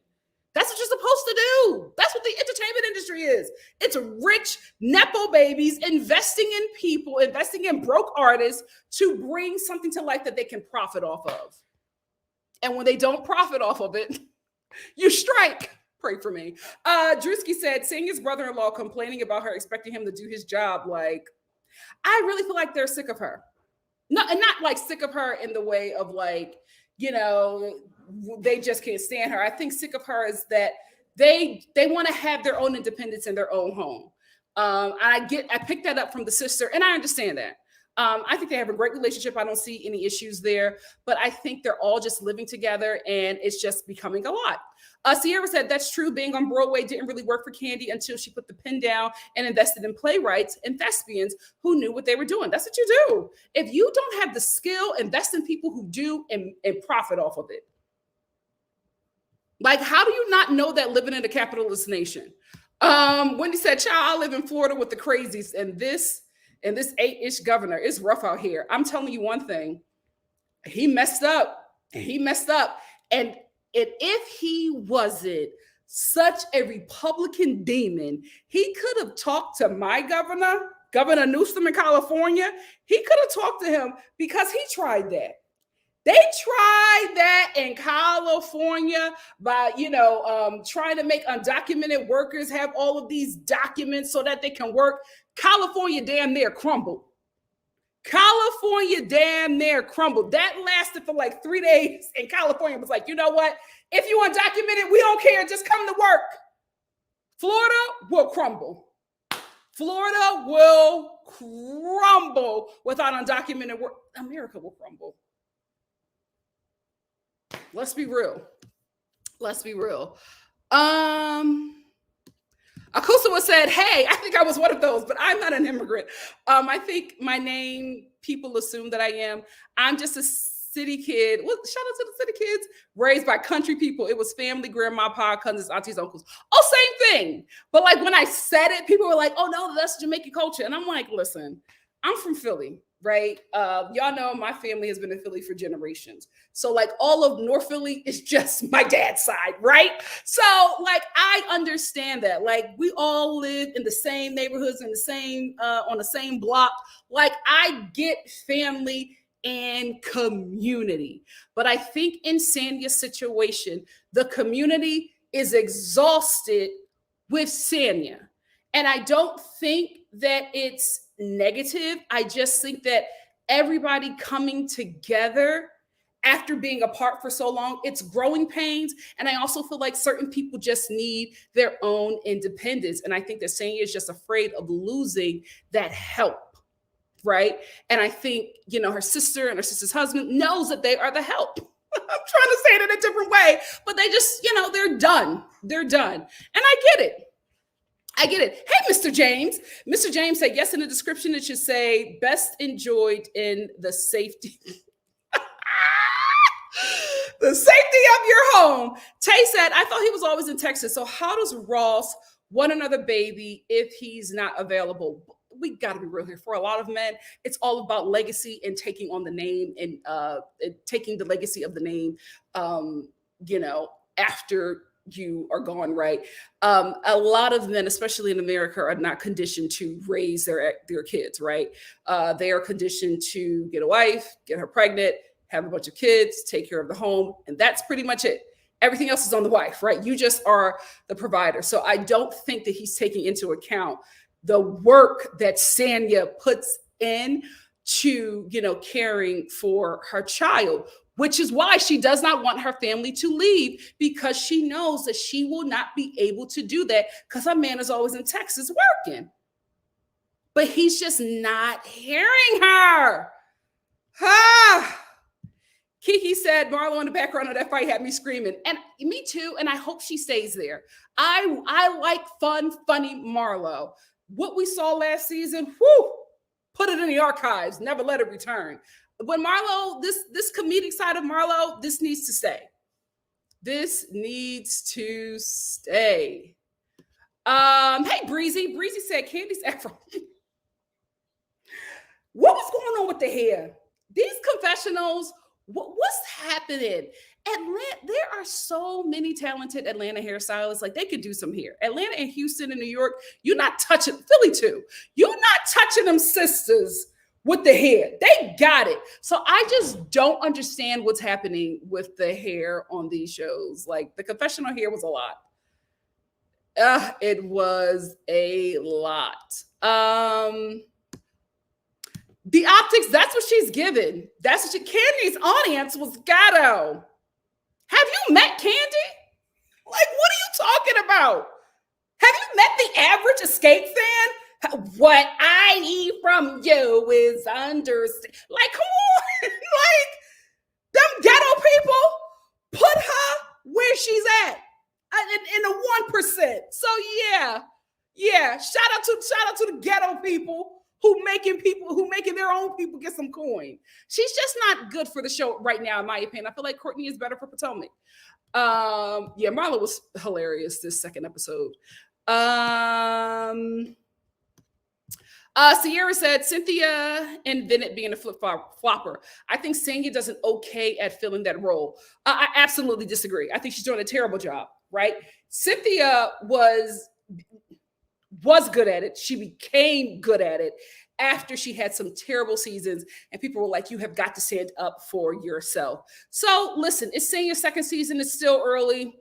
That's what you're supposed to do. That's what the entertainment industry is. It's rich Nepo babies investing in people, investing in broke artists to bring something to life that they can profit off of. And when they don't profit off of it, you strike. Pray for me. Drewski said, seeing his brother-in-law complaining about her, expecting him to do his job, like, I really feel like they're sick of her. No, and not like sick of her in the way of like, you know, they just can't stand her. I think sick of her is that they want to have their own independence in their own home. I picked that up from the sister, and I understand that. I think they have a great relationship. I don't see any issues there, but I think they're all just living together and it's just becoming a lot. Sierra said, that's true. Being on Broadway didn't really work for Kandi until she put the pen down and invested in playwrights and thespians who knew what they were doing. That's what you do. If you don't have the skill, invest in people who do and profit off of it. Like, how do you not know that living in a capitalist nation? Wendy said, child, I live in Florida with the crazies and this 8-ish governor. It's rough out here. I'm telling you one thing. He messed up. And if he wasn't such a Republican demon, he could have talked to my Governor Newsom in California. He could have talked to him because he tried that. They tried that in California by, trying to make undocumented workers have all of these documents so that they can work. California damn near crumbled. That lasted for like 3 days. And California was like, you know what? If you undocumented, we don't care. Just come to work. Florida will crumble. Without undocumented work. America will crumble. Let's be real. Akusa said, hey, I think I was one of those, but I'm not an immigrant. I think my name, people assume that I am. I'm just a city kid. Well, shout out to the city kids raised by country people. It was family, grandma, pa, cousins, aunties, uncles. Oh, same thing. But like when I said it, people were like, oh no, that's Jamaican culture. And I'm like, listen, I'm from Philly, right? Y'all know my family has been in Philly for generations. So like all of North Philly is just my dad's side, right? So like, I understand that. Like we all live in the same neighborhoods in the same, on the same block. Like I get family and community. But I think in Sanya's situation, the community is exhausted with Sanya. And I don't think that it's negative. I just think that everybody coming together after being apart for so long, it's growing pains. And I also feel like certain people just need their own independence. And I think that Sanya is just afraid of losing that help. Right. And I think, her sister and her sister's husband knows that they are the help. I'm trying to say it in a different way, but they just, they're done. And I get it. Hey, Mr. James. Mr. James said, yes, in the description, it should say best enjoyed in the safety. The safety of your home. Tay said, I thought he was always in Texas. So how does Ross want another baby if he's not available? We got to be real here. For a lot of men, it's all about legacy and taking on the name and taking the legacy of the name, after you are gone, right? A lot of men, especially in America, are not conditioned to raise their kids, right? They are conditioned to get a wife, get her pregnant, have a bunch of kids, take care of the home, and that's pretty much it. Everything else is on the wife, right? You just are the provider. So I don't think that he's taking into account the work that Sanya puts in to, caring for her child, which is why she does not want her family to leave, because she knows that she will not be able to do that because her man is always in Texas working. But he's just not hearing her. Kiki said, Marlo in the background of that fight had me screaming. And me too. And I hope she stays there. I like funny Marlo. What we saw last season, put it in the archives. Never let it return. When Marlo, this comedic side of Marlo, this needs to stay. Hey, Breezy. Breezy said, Candy's Afro. What was going on with the hair? These confessionals, what's happening? Atlanta, there are so many talented Atlanta hairstylists. Like they could do some hair. Atlanta and Houston and New York, you're not touching, Philly too. You're not touching them sisters with the hair. They got it. So I just don't understand what's happening with the hair on these shows. Like the confessional hair was a lot. It was a lot. The optics, that's what she's given. That's what Candy's audience was ghetto. Have you met Kandi? Like, what are you talking about? Have you met the average Escape fan? What I need from you is understand. Like, come on. Like, them ghetto people put her where she's at. In the 1%. So yeah. Shout out to the ghetto people who making their own people get some coin. She's just not good for the show right now, in my opinion. I feel like Courtney is better for Potomac. Yeah, Marla was hilarious this second episode. Sierra said Cynthia and Bennett being a flopper. I think Sanya does an okay at filling that role. I absolutely disagree. I think she's doing a terrible job, right? Cynthia was good at it. She became good at it after she had some terrible seasons and people were like, you have got to stand up for yourself. So listen, it's Sanya's second season. It's still early.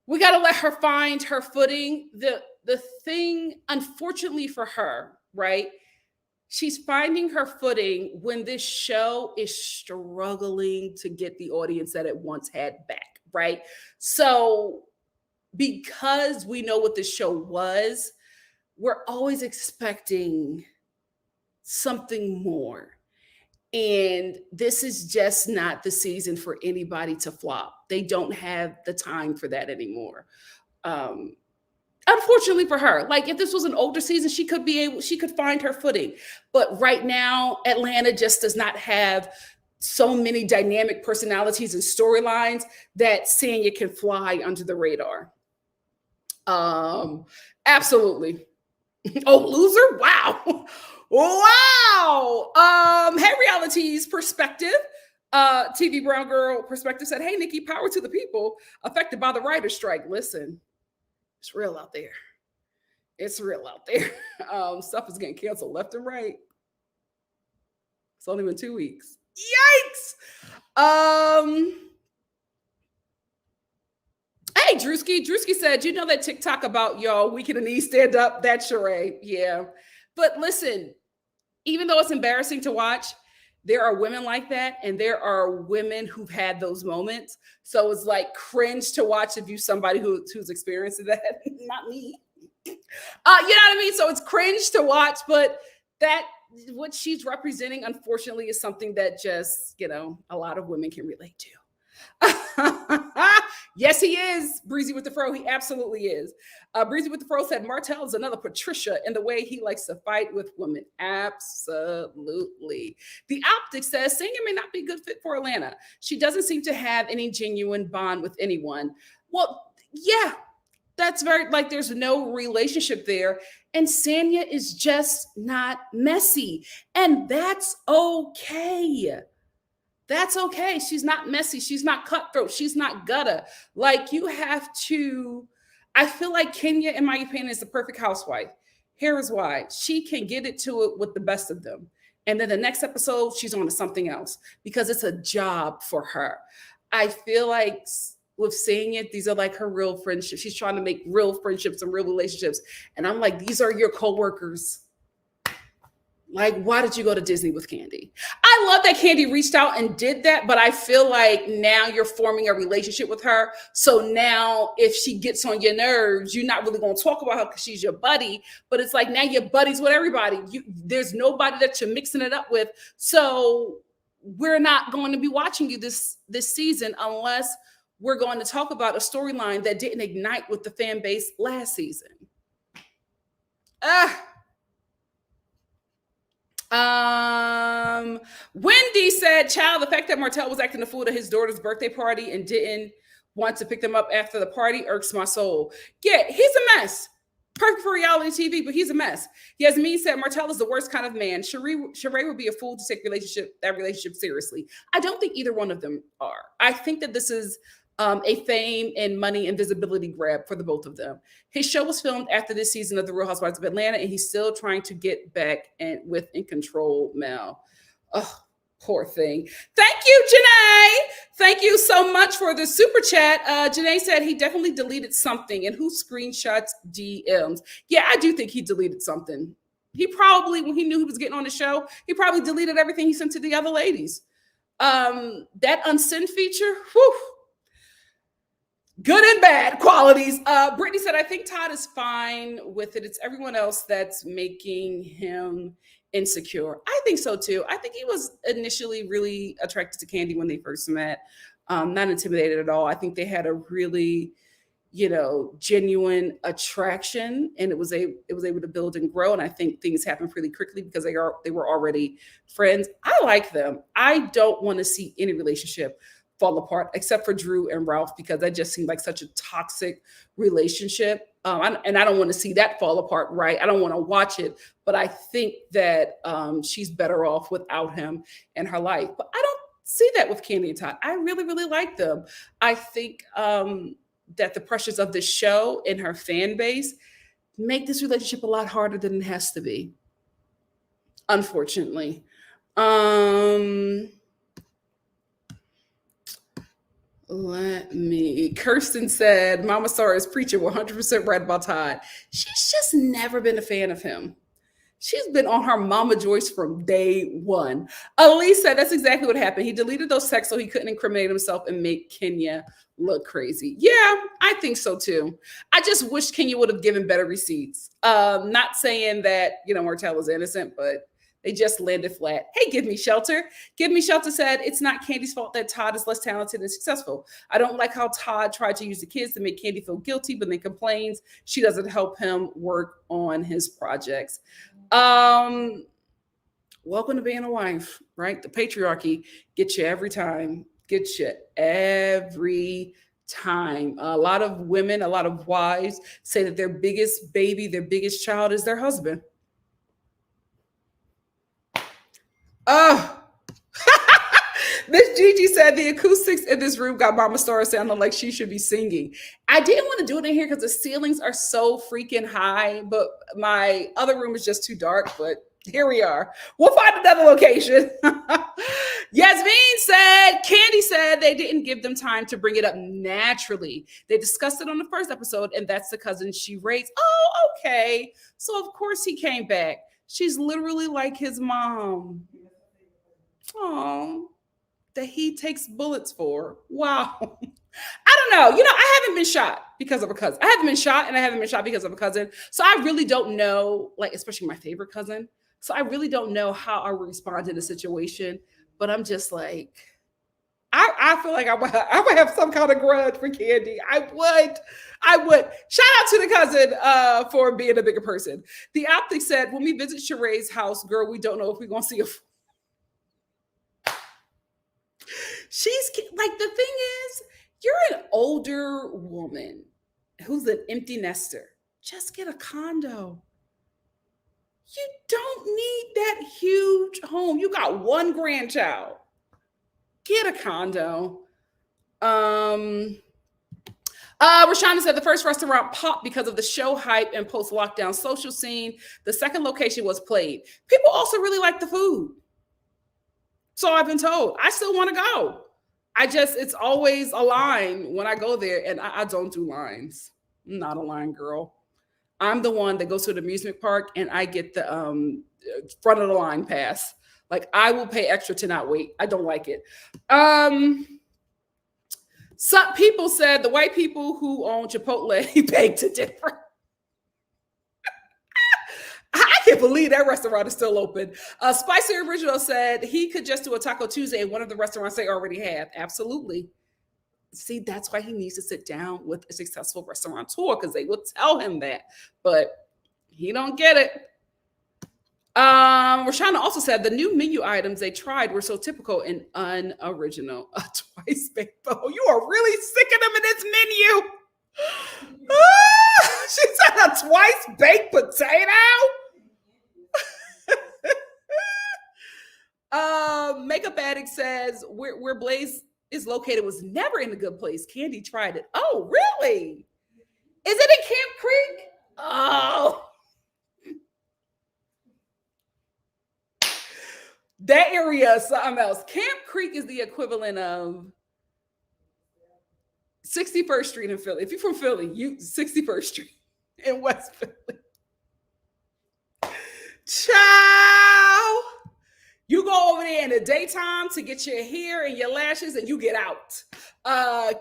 We got to let her find her footing. The thing, unfortunately for her, right? She's finding her footing when this show is struggling to get the audience that it once had back, right? So because we know what the show was, we're always expecting something more. And this is just not the season for anybody to flop. They don't have the time for that anymore. Unfortunately for her, like if this was an older season, she could find her footing. But right now, Atlanta just does not have so many dynamic personalities and storylines that Sanya can fly under the radar. Absolutely. Oh, loser? Wow. Wow. Hey, Reality's perspective. TV Brown Girl perspective said, hey, Nikki, power to the people affected by the writer's strike. Listen, it's real out there. It's real out there. Stuff is getting canceled left and right. It's only been 2 weeks. Yikes. Hey, Drewski. Drewski said, you know that TikTok about y'all weaken the knees, stand up? That's charade. Yeah. But listen, even though it's embarrassing to watch, there are women like that, and there are women who've had those moments. So it's like cringe to watch if you're somebody who's experiencing that. Not me. You know what I mean? So it's cringe to watch, but that what she's representing, unfortunately, is something that just, a lot of women can relate to. Yes, he is Breezy with the Fro. He absolutely is. Breezy with the Fro said Martell is another Patricia in the way he likes to fight with women. Absolutely. The Optic says Sanya may not be a good fit for Atlanta. She doesn't seem to have any genuine bond with anyone. Well, yeah, that's very, there's no relationship there. And Sanya is just not messy. And that's okay. That's okay. She's not messy. She's not cutthroat. She's not gutter. You have to, I feel like Kenya, in my opinion, is the perfect housewife. Here is why. She can get it to it with the best of them. And then the next episode, she's on to something else because it's a job for her. I feel like with seeing it, these are her real friendships. She's trying to make real friendships and real relationships. And I'm like, these are your coworkers. Why did you go to Disney with Candy? I love that Candy reached out and did that, but I feel like now you're forming a relationship with her. So now if she gets on your nerves, you're not really going to talk about her because she's your buddy, but it's now you're buddies with everybody. There's nobody that you're mixing it up with. So we're not going to be watching you this season unless we're going to talk about a storyline that didn't ignite with the fan base last season. Wendy said, child, the fact that Martell was acting a fool at his daughter's birthday party and didn't want to pick them up after the party irks my soul. Yeah, he's a mess. Perfect for reality TV, but he's a mess. Yasmin said, Martell is the worst kind of man. Sheree would be a fool to take that relationship seriously. I don't think either one of them are. I think that this is a fame and money and visibility grab for the both of them. His show was filmed after this season of The Real Housewives of Atlanta, and he's still trying to get back and control Mel. Oh, poor thing. Thank you, Janae. Thank you so much for the super chat. Janae said he definitely deleted something, and who screenshots DMs? Yeah, I do think he deleted something. He probably, when he knew he was getting on the show, he probably deleted everything he sent to the other ladies. That unsend feature, whew. good and bad qualities. Brittany said, I think Todd is fine with it. It's everyone else that's making him insecure. I think so too. I think he was initially really attracted to Candy when they first met. Not intimidated at all. I think they had a really, genuine attraction, and it was able to build and grow. And I think things happened pretty quickly because they were already friends. I like them. I don't want to see any relationship fall apart except for Drew and Ralph, because that just seemed like such a toxic relationship. And I don't want to see that fall apart, right? I don't want to watch it, but I think that she's better off without him in her life. But I don't see that with Candy and Todd. I really, really like them. I think that the pressures of the show and her fan base make this relationship a lot harder than it has to be, unfortunately. Kirsten said, Mama Star is preaching 100% right about Todd. She's just never been a fan of him. She's been on her Mama Joyce from day one. Elise said that's exactly what happened. He deleted those texts so he couldn't incriminate himself and make Kenya look crazy. Yeah, I think so too. I just wish Kenya would have given better receipts. Not saying that, Martell is innocent, but they just landed flat. Hey, Give Me Shelter. Give Me Shelter said, it's not Candy's fault that Todd is less talented and successful. I don't like how Todd tried to use the kids to make Candy feel guilty, but then complains she doesn't help him work on his projects. Welcome to being a wife, right? The patriarchy gets you every time. Gets you every time. A lot of women, a lot of wives say that their biggest baby, their biggest child is their husband. Oh, Miss Gigi said the acoustics in this room got Mama Star sounding like she should be singing. I didn't want to do it in here because the ceilings are so freaking high, but my other room is just too dark. But here we are. We'll find another location. Yasmin said, Candy said they didn't give them time to bring it up naturally. They discussed it on the first episode, and that's the cousin she raised. Oh, okay. So of course he came back. She's literally like his mom. Oh, that he takes bullets for. Wow. I don't know. I haven't been shot because of a cousin. I haven't been shot, and I haven't been shot because of a cousin. So I really don't know, especially my favorite cousin. So I really don't know how I would respond in a situation. But I'm just like, I feel like I would have some kind of grudge for Candy. I would. Shout out to the cousin for being a bigger person. The Optic said, when we visit Sheree's house, girl, we don't know if we're going to see a... She's like, the thing is, you're an older woman who's an empty nester. Just get a condo. You don't need that huge home. You got one grandchild. Get a condo. Rashonda said the first restaurant popped because of the show hype and post-lockdown social scene. The second location was played. People also really like the food. So I've been told. I still want to go. It's always a line when I go there, and I don't do lines. I'm not a line girl. I'm the one that goes to the amusement park, and I get the front of the line pass. Like, I will pay extra to not wait. I don't like it. Some people said the white people who own Chipotle beg to differ. I can't believe that restaurant is still open. Spicy Original said he could just do a Taco Tuesday at one of the restaurants they already have. Absolutely. See, that's why he needs to sit down with a successful restaurateur, because they will tell him that. But he don't get it. Rashana also said the new menu items they tried were so typical and unoriginal. Twice baked. Oh, you are really sticking them in this menu. She said a twice baked potato. Makeup Addict says where Blaze is located was never in a good place. Candy tried it. Oh, really? Is it in Camp Creek? Oh. That area is something else. Camp Creek is the equivalent of 61st Street in Philly. If you're from Philly, 61st Street in West Philly. Ciao. You go over there in the daytime to get your hair and your lashes, and you get out.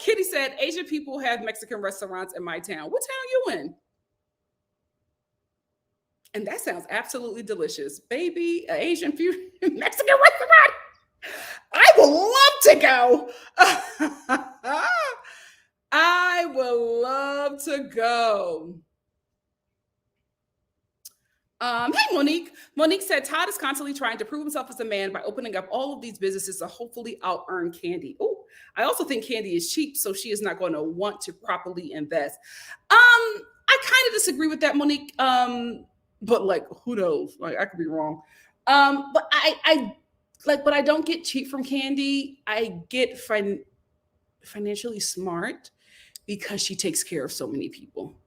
Kitty said, Asian people have Mexican restaurants in my town. What town you in? And that sounds absolutely delicious. Baby, an Asian Mexican restaurant. I would love to go. I would love to go. Hey, Monique. Monique said Todd is constantly trying to prove himself as a man by opening up all of these businesses to hopefully out-earn Candy. Oh, I also think Candy is cheap, so she is not going to want to properly invest. I kind of disagree with that, Monique. But like, who knows? Like, I could be wrong. But I don't get cheap from Candy. I get financially smart because she takes care of so many people.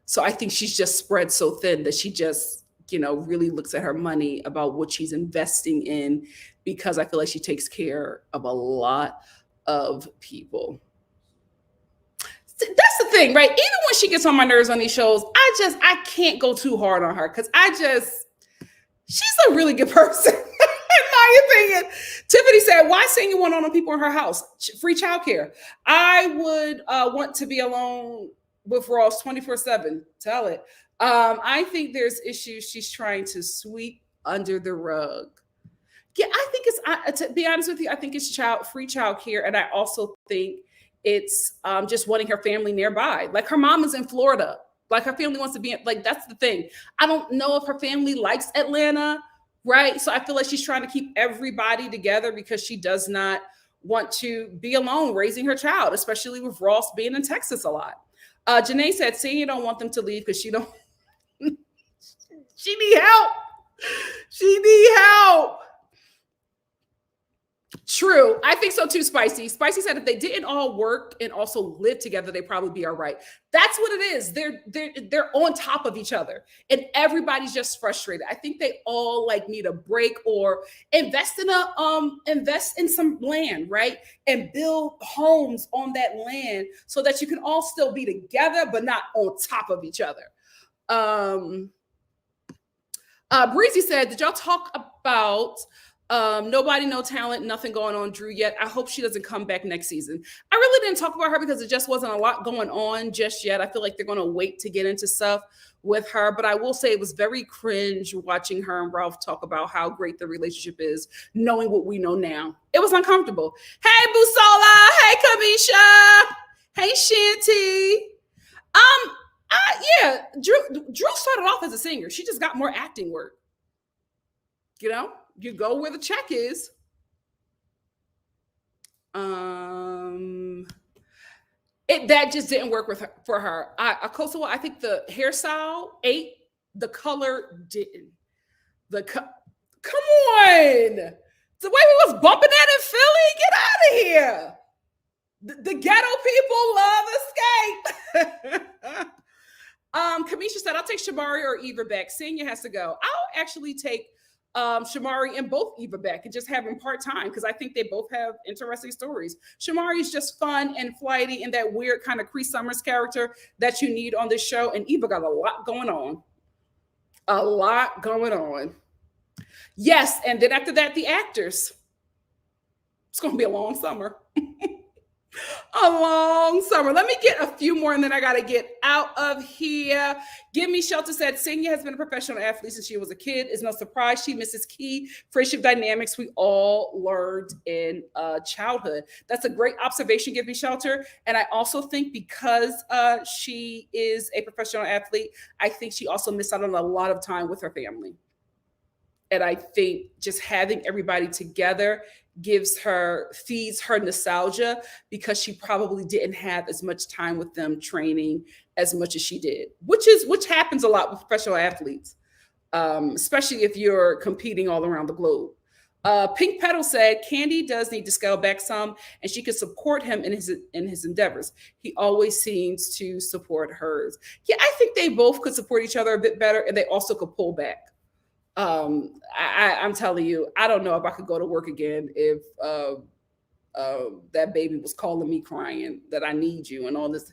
So I think she's just spread so thin that she just, really looks at her money about what she's investing in, because I feel like she takes care of a lot of people. That's the thing, right? Even when she gets on my nerves on these shows, I can't go too hard on her, because she's a really good person, in my opinion. Tiffany said, why send you one on people in her house? Free childcare. I would want to be alone with Ross 24/7. Tell it. I think there's issues she's trying to sweep under the rug. Yeah, I think it's, to be honest with you, I think it's free childcare. And I also think it's just wanting her family nearby. Like, her mom is in Florida. Like, her family wants to be, like, that's the thing. I don't know if her family likes Atlanta, right? So I feel like she's trying to keep everybody together because she does not want to be alone raising her child, especially with Ross being in Texas a lot. Janae said, Senior don't want them to leave because she don't, she need help. She need help. True. I think so too, Spicy. Spicy said if they didn't all work and also live together, they'd probably be all right. That's what it is. They're on top of each other and everybody's just frustrated. I think they all need a break or invest in some land, right? And build homes on that land so that you can all still be together, but not on top of each other. Breezy said, did y'all talk about nobody, no talent, nothing going on Drew yet? I hope she doesn't come back next season. I really didn't talk about her because it just wasn't a lot going on just yet. I feel like they're going to wait to get into stuff with her. But I will say it was very cringe watching her and Ralph talk about how great the relationship is, knowing what we know now. It was uncomfortable. Hey, Busola. Hey, Kamisha. Hey, Shanti. Yeah, Drew started off as a singer. She just got more acting work. You go where the check is. That just didn't work for her. Kosovo, I think the hairstyle ate, the color didn't. Come on, the way we was bumping that in Philly, get out of here. The ghetto people love escape. Kamisha said, I'll take Shamari or Eva back. Senior has to go. I'll actually take Shamari and both Eva back and just have them part-time because I think they both have interesting stories. Shamari is just fun and flighty and that weird kind of Cree Summers character that you need on this show. And Eva got a lot going on. A lot going on. Yes, and then after that, the actors. It's going to be a long summer. A long summer. Let me get a few more and then I got to get out of here. Give Me Shelter said, Senior has been a professional athlete since she was a kid. It's no surprise she misses key friendship dynamics we all learned in childhood. That's a great observation, Give Me Shelter. And I also think because she is a professional athlete, I think she also missed out on a lot of time with her family. And I think just having everybody together feeds her nostalgia because she probably didn't have as much time with them training as much as she did, which happens a lot with professional athletes, especially if you're competing all around the globe. Pink Petal said, Candy does need to scale back some and she could support him in his endeavors. He always seems to support hers. Yeah, I think they both could support each other a bit better and they also could pull back. I'm telling you, I don't know if I could go to work again if that baby was calling me crying that I need you and all this.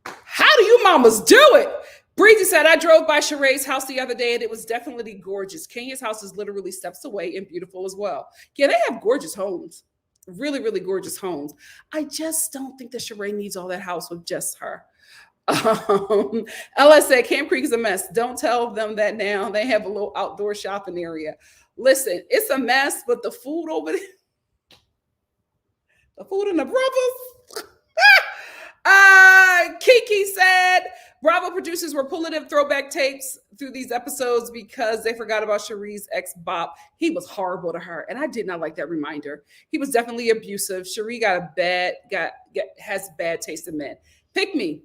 How do you mamas do it? Breezy said, I drove by Sheree's house the other day and it was definitely gorgeous. Kenya's house is literally steps away and beautiful as well. Yeah, they have gorgeous homes. Really, really gorgeous homes. I just don't think that Sheree needs all that house with just her. Ella said, Camp Creek is a mess. Don't tell them that now. They have a little outdoor shopping area. Listen, it's a mess, but the food over there, the food and the brothers. Kiki said, Bravo producers were pulling in throwback tapes through these episodes because they forgot about Sheree's ex Bop. He was horrible to her, and I did not like that reminder. He was definitely abusive. Sheree has bad taste in men. Pick me.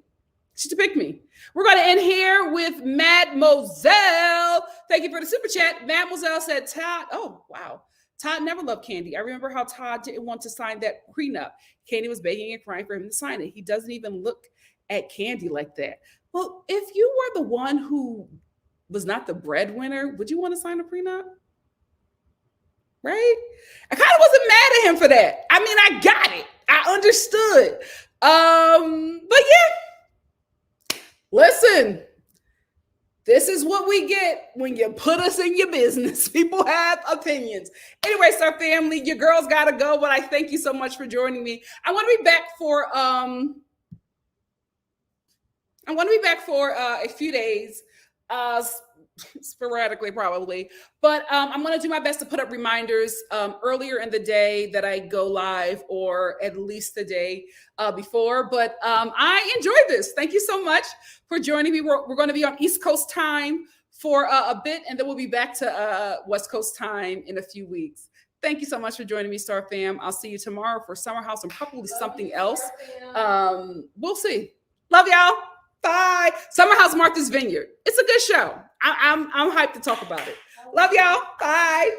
She's a pick me. We're going to end here with Mademoiselle. Thank you for the super chat. Mademoiselle said, Todd, oh, wow. Todd never loved Candy. I remember how Todd didn't want to sign that prenup. Candy was begging and crying for him to sign it. He doesn't even look at Candy like that. Well, if you were the one who was not the breadwinner, would you want to sign a prenup? Right? I kind of wasn't mad at him for that. I mean, I got it. I understood. But yeah, listen, this is what we get when you put us in your business. People have opinions. Anyway, Star family, your girls gotta go, but I thank you so much for joining me. I want to be back for a few days, sporadically probably, but I'm going to do my best to put up reminders earlier in the day that I go live, or at least the day before. But I enjoyed this. Thank you so much for joining me. We're going to be on East Coast time for a bit, and then we'll be back to West Coast time in a few weeks. Thank you so much for joining me, Star Fam. I'll see you tomorrow for Summer House and probably something else. We'll see. Love y'all. Bye. Summer House Martha's Vineyard. It's a good show. I'm hyped to talk about it. Love y'all. Bye.